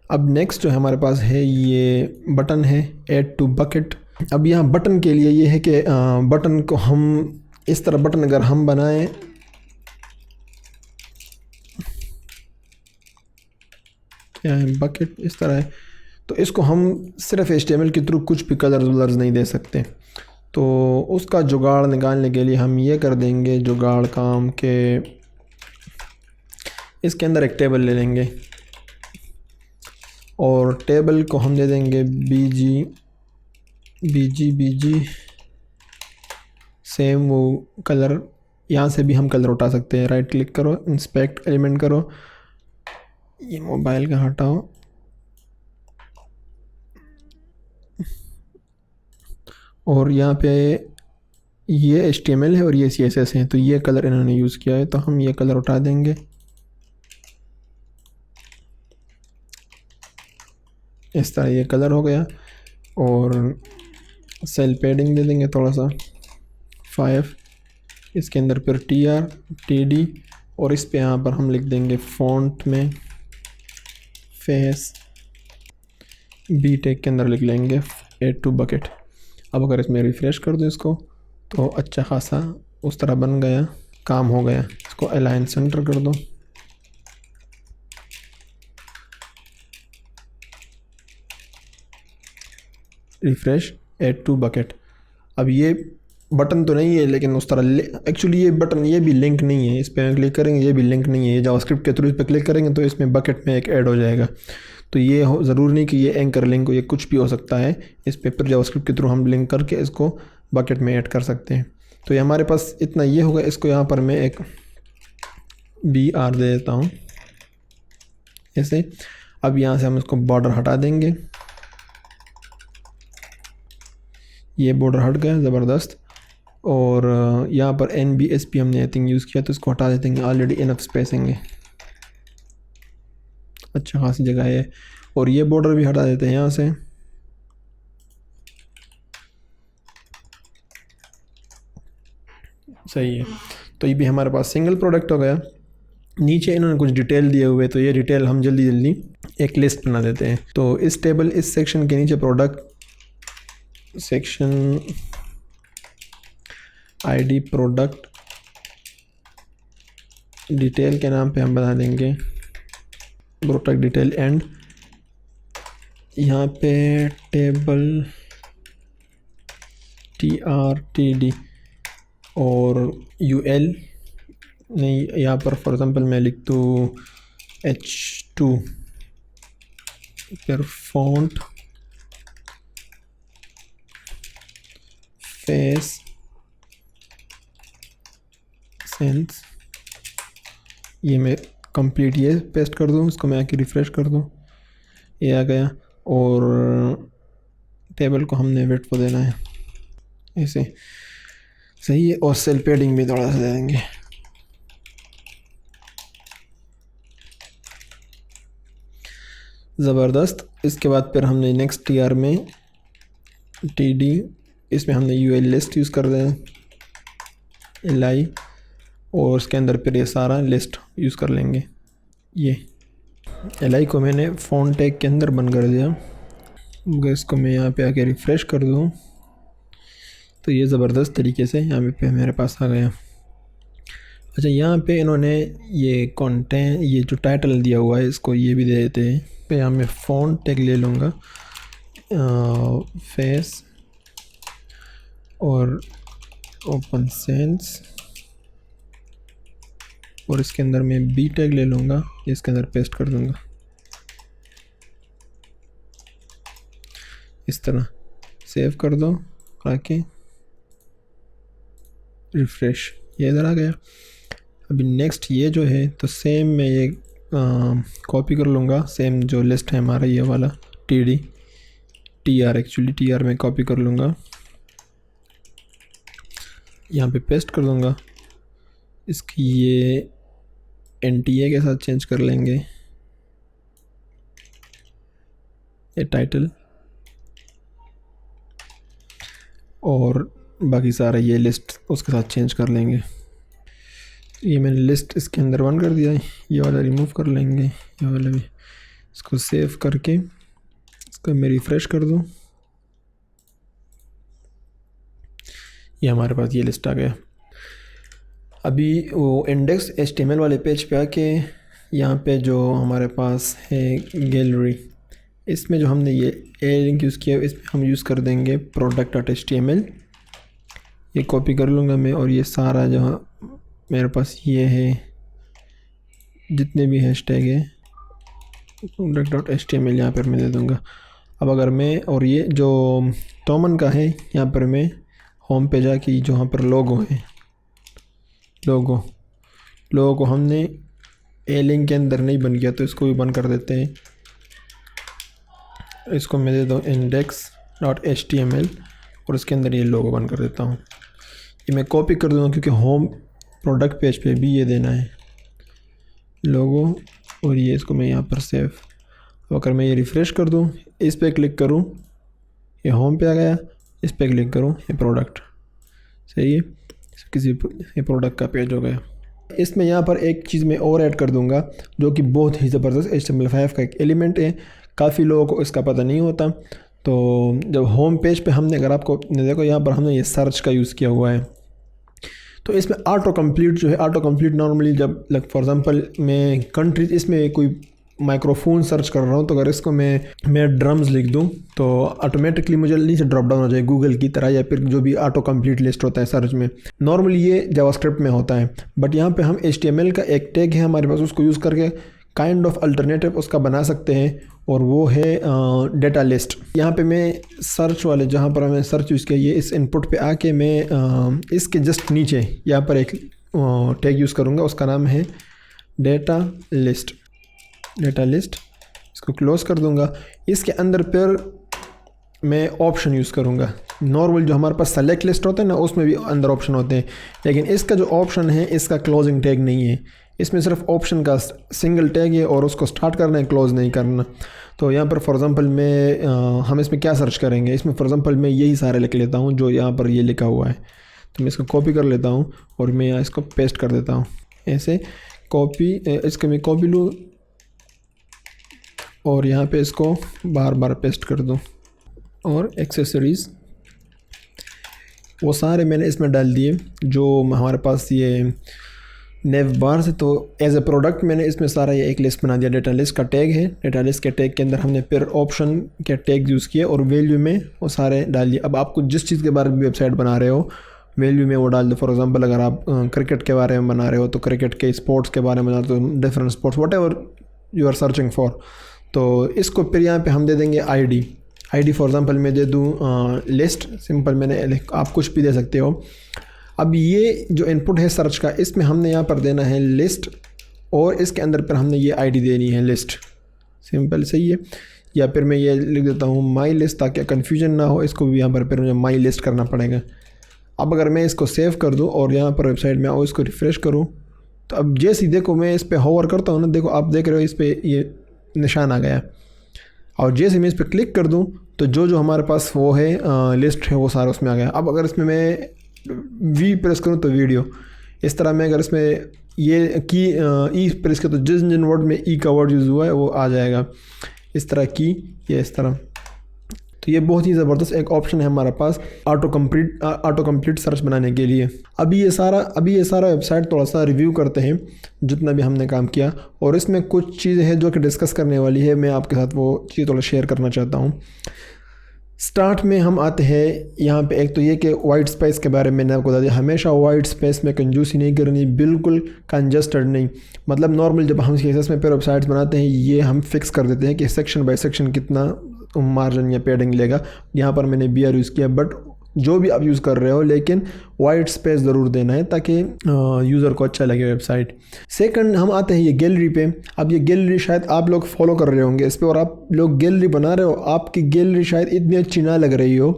अब नेक्स्ट जो है हमारे पास है ये बटन है ऐड टू बकेट। अब यहाँ बटन के लिए ये है कि बटन को हम इस तरह बटन अगर हम बनाएं, क्या है बकेट इस तरह है, तो इसको हम सिर्फ HTML के थ्रू कुछ भी कलर्स वलर्स नहीं दे सकते। तो उसका जुगाड़ निकालने के लिए हम ये कर देंगे जुगाड़ काम के इसके अंदर एक टेबल ले लेंगे और टेबल को हम दे देंगे बीजी सेम वो कलर। यहाँ से भी हम कलर उठा सकते हैं। राइट क्लिक करो, इंस्पेक्ट एलिमेंट करो, ये मोबाइल का हटाओ और यहाँ पे ये HTML है और ये CSS है, तो ये कलर इन्होंने यूज़ किया है, तो हम ये कलर उठा देंगे। इस तरह ये कलर हो गया और सेल पेडिंग दे देंगे थोड़ा सा 5, इसके अंदर फिर TD और इस पे यहाँ पर हम लिख देंगे फ़ॉन्ट में फेस बी टेक के अंदर लिख लेंगे एड टू बकेट। अब अगर इसमें रिफ़्रेश कर दो इसको तो अच्छा खासा उस तरह बन गया, काम हो गया। इसको अलाइन सेंटर कर दो, रिफ़्रेश एड टू बकेट। अब ये बटन तो नहीं है लेकिन उस तरह एक्चुअली ये बटन ये भी लिंक नहीं है, इस पर क्लिक करेंगे ये भी लिंक नहीं है। ये जावास्क्रिप्ट के थ्रू इस पर क्लिक करेंगे तो इसमें बकेट में एक ऐड हो जाएगा। तो ये ज़रूर नहीं कि ये एंकर लिंक हो, ये कुछ भी हो सकता है। इस पे फिर जावास्क्रिप्ट के थ्रू हम लिंक करके इसको बकेट में ऐड कर सकते हैं। तो ये हमारे पास इतना ये होगा। इसको यहाँ पर मैं एक BR दे देता हूँ ऐसे। अब यहाँ से हम इसको बॉर्डर हटा देंगे, ये बॉर्डर हट गया ज़बरदस्त। और यहाँ पर NBSP हमने आई थिंक यूज़ किया तो इसको हटा देते हैं, ऑलरेडी इनफ स्पेसिंग है, अच्छा खासी जगह है। और ये बॉर्डर भी हटा देते हैं यहाँ से। सही है, तो ये भी हमारे पास सिंगल प्रोडक्ट हो गया। नीचे इन्होंने कुछ डिटेल दिए हुए, तो ये डिटेल हम जल्दी एक लिस्ट बना देते हैं। तो इस टेबल इस सेक्शन के नीचे product section ID product detail के नाम पे हम बना देंगे प्रोडक्ट डिटेल एंड यहाँ पे टेबल TRTD और UL नहीं, यहाँ पर फॉर एग्जांपल मैं लिख दूँ H2, फिर फॉन्ट फेस सेंस, ये मैं कंप्लीट ये पेस्ट कर दूँ, इसको मैं आके रिफ़्रेश कर दूँ, ये आ गया। और टेबल को हमने वेट को देना है ऐसे, सही है। और सेल पेडिंग भी थोड़ा सा दे देंगे। ज़बरदस्त। इसके बाद फिर हमने नेक्स्ट TR में TD, इसमें हमने UL लिस्ट यूज़ कर दें LI, और उसके अंदर फिर ये सारा लिस्ट यूज़ कर लेंगे। ये LI को मैंने फ़ॉन्ट टैग के अंदर बंद कर दिया। अगर इसको मैं यहाँ पे आके रिफ़्रेश कर दूँ तो ये ज़बरदस्त तरीके से यहाँ पे मेरे पास आ गया। अच्छा, यहाँ पे इन्होंने ये कंटेंट, ये जो टाइटल दिया हुआ है इसको ये भी दे देते हैं। पे यहाँ मैं फ़ॉन्ट टैग ले लूँगा फेस और ओपन सेंस, और इसके अंदर मैं B टैग ले लूँगा, इसके अंदर पेस्ट कर दूँगा इस तरह। सेव कर दो आके रिफ़्रेश, ये इधर आ गया। अभी नेक्स्ट ये जो है तो सेम मैं ये कॉपी कर लूँगा, सेम जो लिस्ट है हमारा ये वाला TR एक्चुअली TR में कॉपी कर लूँगा, यहाँ पे पेस्ट कर दूँगा। इसकी ये NTA के साथ चेंज कर लेंगे, ये टाइटल, और बाकी सारा ये लिस्ट उसके साथ चेंज कर लेंगे। ये मैंने लिस्ट इसके अंदर बंद कर दिया है, ये वाला रिमूव कर लेंगे, ये वाला भी। इसको सेव करके इसको मैं रिफ़्रेश कर दूँ, ये हमारे पास ये लिस्ट आ गया। अभी वो इंडेक्स HTML वाले पेज पे आके यहाँ पे जो हमारे पास है गैलरी, इसमें जो हमने ये लिंक यूज़ किया है इसमें हम यूज़ कर देंगे product.html ये कॉपी कर लूँगा मैं, और ये सारा जहाँ मेरे पास ये है जितने भी हैशटैग है product.html यहाँ पर मैं दे दूँगा। अब अगर मैं, और ये जो तोमन का है यहाँ पर मैं होम पे जाके जो यहाँ पर लोगो है, लोगो को हमने ए लिंक के अंदर नहीं बन गया तो इसको भी बंद कर देते हैं। इसको मैं दे दूँ index.html और इसके अंदर ये लोगो बंद कर देता हूँ। ये मैं कॉपी कर दूँगा क्योंकि होम प्रोडक्ट पेज पे भी ये देना है लोगो, और ये इसको मैं यहाँ पर सेव। तो अगर मैं ये रिफ़्रेश कर दूँ, इस पर क्लिक करूँ, ये होम पे आ गया, इस पर क्लिक करूँ, ये प्रोडक्ट, सही है, ये प्रोडक्ट का पेज हो गया। इसमें यहाँ पर एक चीज़ मैं और ऐड कर दूँगा जो कि बहुत ही ज़बरदस्त HTML5 का एक एलिमेंट है, काफ़ी लोगों को इसका पता नहीं होता। तो जब होम पेज पे हमने, अगर आपको देखो यहाँ पर हमने ये सर्च का यूज़ किया हुआ है, तो इसमें ऑटो कंप्लीट जो है, ऑटो कंप्लीट नॉर्मली जब फॉर एग्जांपल मैं कंट्री, इसमें कोई माइक्रोफोन सर्च कर रहा हूँ, तो अगर इसको मैं ड्रम्स लिख दूँ तो ऑटोमेटिकली मुझे नीचे ड्रॉप डाउन हो जाए गूगल की तरह, या फिर जो भी ऑटो कंप्लीट लिस्ट होता है सर्च में। नॉर्मली ये जावास्क्रिप्ट में होता है, बट यहाँ पे हम HTML का एक टैग है हमारे पास, उसको यूज़ करके काइंड ऑफ अल्टरनेटिव उसका बना सकते हैं, और वो है डेटा लिस्ट। यहाँ पे मैं सर्च वाले जहाँ पर हमें सर्च यूज़ किया, ये इस इनपुट पे आके मैं इसके जस्ट नीचे यहाँ पर एक टैग यूज़ करूँगा, उसका नाम है डेटा लिस्ट। इसको क्लोज़ कर दूँगा। इसके अंदर फिर मैं ऑप्शन यूज़ करूँगा। नॉर्मल जो हमारे पास सेलेक्ट लिस्ट होता है ना, उसमें भी अंदर ऑप्शन होते हैं, लेकिन इसका जो ऑप्शन है इसका क्लोजिंग टैग नहीं है, इसमें सिर्फ ऑप्शन का सिंगल टैग है और उसको स्टार्ट करना है, क्लोज़ नहीं करना। तो यहाँ पर फॉर एग्जांपल हम इसमें क्या सर्च करेंगे, इसमें फॉर एग्जांपल मैं यही सारे लिख लेता हूँ जो यहाँ पर ये लिखा हुआ है। तो मैं इसको कॉपी कर लेता हूँ और मैं यहाँ इसको पेस्ट कर देता हूँ, ऐसे कॉपी, इसको मैं कॉपी लूँ और यहाँ पे इसको बार बार पेस्ट कर दूँ। और एक्सेसरीज़ वो सारे मैंने इसमें डाल दिए जो हमारे पास ये नेव बार से। तो एज ए प्रोडक्ट मैंने इसमें सारा ये एक लिस्ट बना दिया। डेटा लिस्ट का टैग है, डेटा लिस्ट के टैग के अंदर हमने फिर ऑप्शन के टैग यूज़ किए और वैल्यू में वो सारे डाल दिए। अब आपको जिस चीज़ के बारे में वेबसाइट बना रहे हो वैल्यू में वो डाल दो। फॉर एग्जांपल अगर आप क्रिकेट के बारे में बना रहे हो तो क्रिकेट के, स्पोर्ट्स के बारे में बना रहे हो, different sports, whatever you are searching for. तो इसको फिर यहाँ पे हम दे देंगे आईडी फॉर एग्जांपल मैं दे दूँ लिस्ट, सिंपल मैंने, आप कुछ भी दे सकते हो। अब ये जो इनपुट है सर्च का, इसमें हमने यहाँ पर देना है लिस्ट और इसके अंदर पर हमने ये आईडी देनी है लिस्ट, सिंपल, सही है। या फिर मैं ये लिख देता हूँ माई लिस्ट ताकि कन्फ्यूजन ना हो, इसको भी यहाँ पर फिर मुझे माई लिस्ट करना पड़ेगा। अब अगर मैं इसको सेव कर दूँ और यहाँ पर वेबसाइट में आऊँ, इसको रिफ़्रेश करूँ, तो अब जैसे ही देखो मैं इस पर होवर करता हूँ ना, देखो आप देख रहे हो इस पर ये निशान आ गया। और जैसे मैं इस पर क्लिक कर दूं तो जो हमारे पास वो है लिस्ट है वो सारा उसमें आ गया। अब अगर इसमें मैं वी प्रेस करूं तो वीडियो, इस तरह मैं अगर इसमें ये की ई प्रेस करूं तो जिन वर्ड में ई का वर्ड यूज़ हुआ है वो आ जाएगा, इस तरह की, ये इस तरह। तो ये बहुत ही ज़बरदस्त एक ऑप्शन है हमारे पास ऑटो कंप्लीट सर्च बनाने के लिए। अभी ये सारा वेबसाइट थोड़ा सा रिव्यू करते हैं जितना भी हमने काम किया, और इसमें कुछ चीज़ें हैं जो कि डिस्कस करने वाली है। मैं आपके साथ वो चीज़ थोड़ा शेयर करना चाहता हूँ। स्टार्ट में हम आते हैं यहाँ पे, एक तो ये कि वाइट स्पेस के बारे में मैंने आपको बता दिया। हमेशा वाइट स्पेस में कंजूसी नहीं करनी, बिल्कुल कंजस्टेड नहीं। मतलब नॉर्मल जब हम CSS में फिर वेबसाइट्स बनाते हैं ये हम फिक्स कर देते हैं कि सेक्शन बाय सेक्शन कितना मार्जिन या पैडिंग लेगा। यहाँ पर मैंने BR यूज़ किया, बट जो भी आप यूज़ कर रहे हो लेकिन वाइट स्पेस ज़रूर देना है ताकि यूज़र को अच्छा लगे वेबसाइट। सेकंड हम आते हैं ये गैलरी पे। अब ये गैलरी शायद आप लोग फॉलो कर रहे होंगे इस पर, और आप लोग गैलरी बना रहे हो, आपकी गैलरी शायद इतनी अच्छी ना लग रही हो।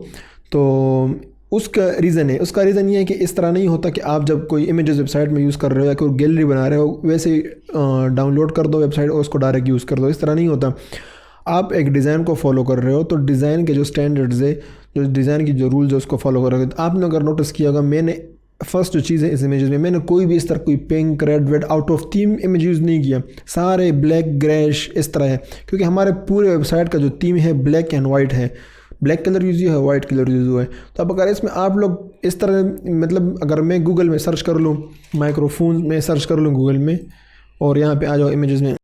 तो उसका रीज़न ये है कि इस तरह नहीं होता कि आप जब कोई इमेजेस वेबसाइट में यूज़ कर रहे हो या कोई गैलरी बना रहे हो वैसे ही डाउनलोड कर दो वेबसाइट और उसको डायरेक्ट यूज़ कर दो, इस तरह नहीं होता। आप एक डिज़ाइन को फॉलो कर रहे हो तो डिज़ाइन के जो स्टैंडर्ड्स है, जो डिज़ाइन की जो रूल्स है उसको फॉलो कर रहे हो। तो आपने अगर नोटिस किया होगा, मैंने फर्स्ट जो चीज़ है इस इमेजेस में मैंने कोई भी इस तरह कोई pink, red out of theme image use नहीं किया, सारे ब्लैक, ग्रेश इस तरह है, क्योंकि हमारे पूरे वेबसाइट का जो थीम है ब्लैक एंड वाइट है। ब्लैक कलर यूज़ हुआ है, वाइट कलर यूज़ हुआ है। तो अब अगर इसमें आप लोग इस तरह, मतलब अगर मैं गूगल में सर्च कर लूँ, माइक्रोफोन में सर्च कर लूँ गूगल में, और यहाँ पे आ जाओ इमेजेस में,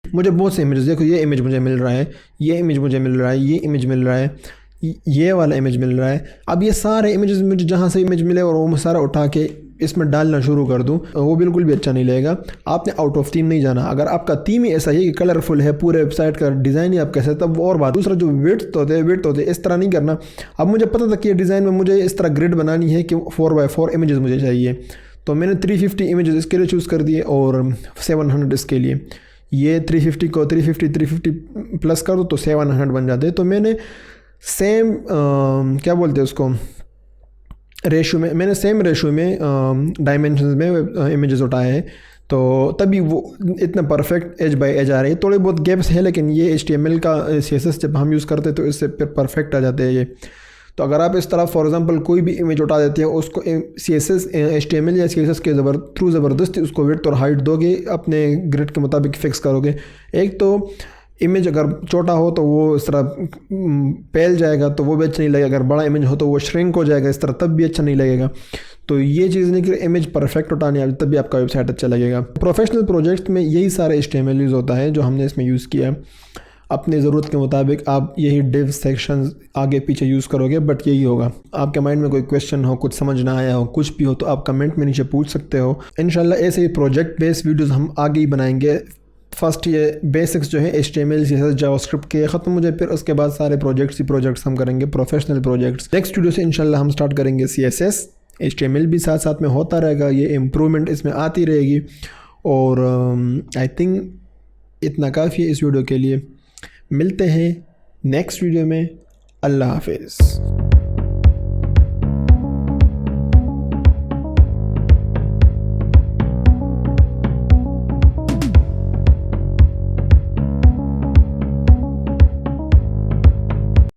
मुझे बहुत से इमेजेस, देखो ये इमेज मुझे मिल रहा है, ये इमेज मुझे मिल रहा है, ये इमेज मिल रहा है, ये वाला इमेज मिल रहा है। अब ये सारे इमेजेस मुझे जहाँ से इमेज मिले और वो मैं सारा उठा के इसमें डालना शुरू कर दूँ, वो बिल्कुल भी अच्छा नहीं लगेगा। आपने आउट ऑफ थीम नहीं जाना। अगर आपका थीम ही ऐसा है कि कलरफुल है, पूरे वेबसाइट का डिज़ाइन ही आप कैसे, तब और बात। दूसरा जो विड्थ होते इस तरह नहीं करना। अब मुझे पता था कि ये डिज़ाइन में मुझे इस तरह ग्रिड बनानी है कि 4x4 इमेजेस मुझे चाहिए, तो मैंने 350 इमेजेस इसके लिए चूज़ कर दिए और 700 इसके लिए। ये 350 को 350 प्लस कर दो तो 700 बन जाते हैं। तो मैंने सेम क्या बोलते हैं उसको, रेशो में, मैंने सेम रेशो में डायमेंशंस में इमेजेस उठाए हैं, तो तभी वो इतना परफेक्ट एज बाय एज आ रही है। थोड़े बहुत गैप्स हैं, लेकिन ये HTML का CSS जब हम यूज़ करते हैं तो इससे फिर परफेक्ट आ जाते हैं ये। तो अगर आप इस तरह फॉर एग्जांपल कोई भी इमेज उठा देते हैं, उसको CSS HTML या CSS के थ्रू ज़बरदस्ती उसको विड्थ और हाइट दोगे, अपने ग्रिड के मुताबिक फिक्स करोगे, एक तो इमेज अगर छोटा हो तो वो इस तरह फैल जाएगा, तो वो भी अच्छा नहीं लगेगा। अगर बड़ा इमेज हो तो वो श्रिंक हो जाएगा इस तरह, तब भी अच्छा नहीं लगेगा। तो ये चीज़ नहीं कि इमेज परफेक्ट उठानी है तब भी आपका वेबसाइट अच्छा लगेगा। प्रोफेशनल प्रोजेक्ट्स में यही सारे HTML यूज़ होता है जो हमने इसमें यूज़ किया है। अपनी ज़रूरत के मुताबिक आप यही डिव सेक्शंस आगे पीछे यूज़ करोगे, बट यही होगा। आपके माइंड में कोई क्वेश्चन हो, कुछ समझ ना आया हो, कुछ भी हो, तो आप कमेंट में नीचे पूछ सकते हो। इंशाल्लाह ऐसे ही प्रोजेक्ट बेस्ड वीडियोज़ हम आगे ही बनाएंगे। फर्स्ट ये बेसिक्स जो है HTML CSS जावास्क्रिप्ट के ख़त्म हो जाए, फिर उसके बाद सारे प्रोजेक्ट्स हम करेंगे, प्रोफेशनल प्रोजेक्ट्स। नेक्स्ट वीडियो से इंशाल्लाह हम स्टार्ट करेंगे CSS, HTML भी साथ साथ में होता रहेगा, ये इम्प्रूवमेंट इसमें आती रहेगी। और आई थिंक इतना काफ़ी है इस वीडियो के लिए। मिलते हैं नेक्स्ट वीडियो में। अल्लाह हाफिज़।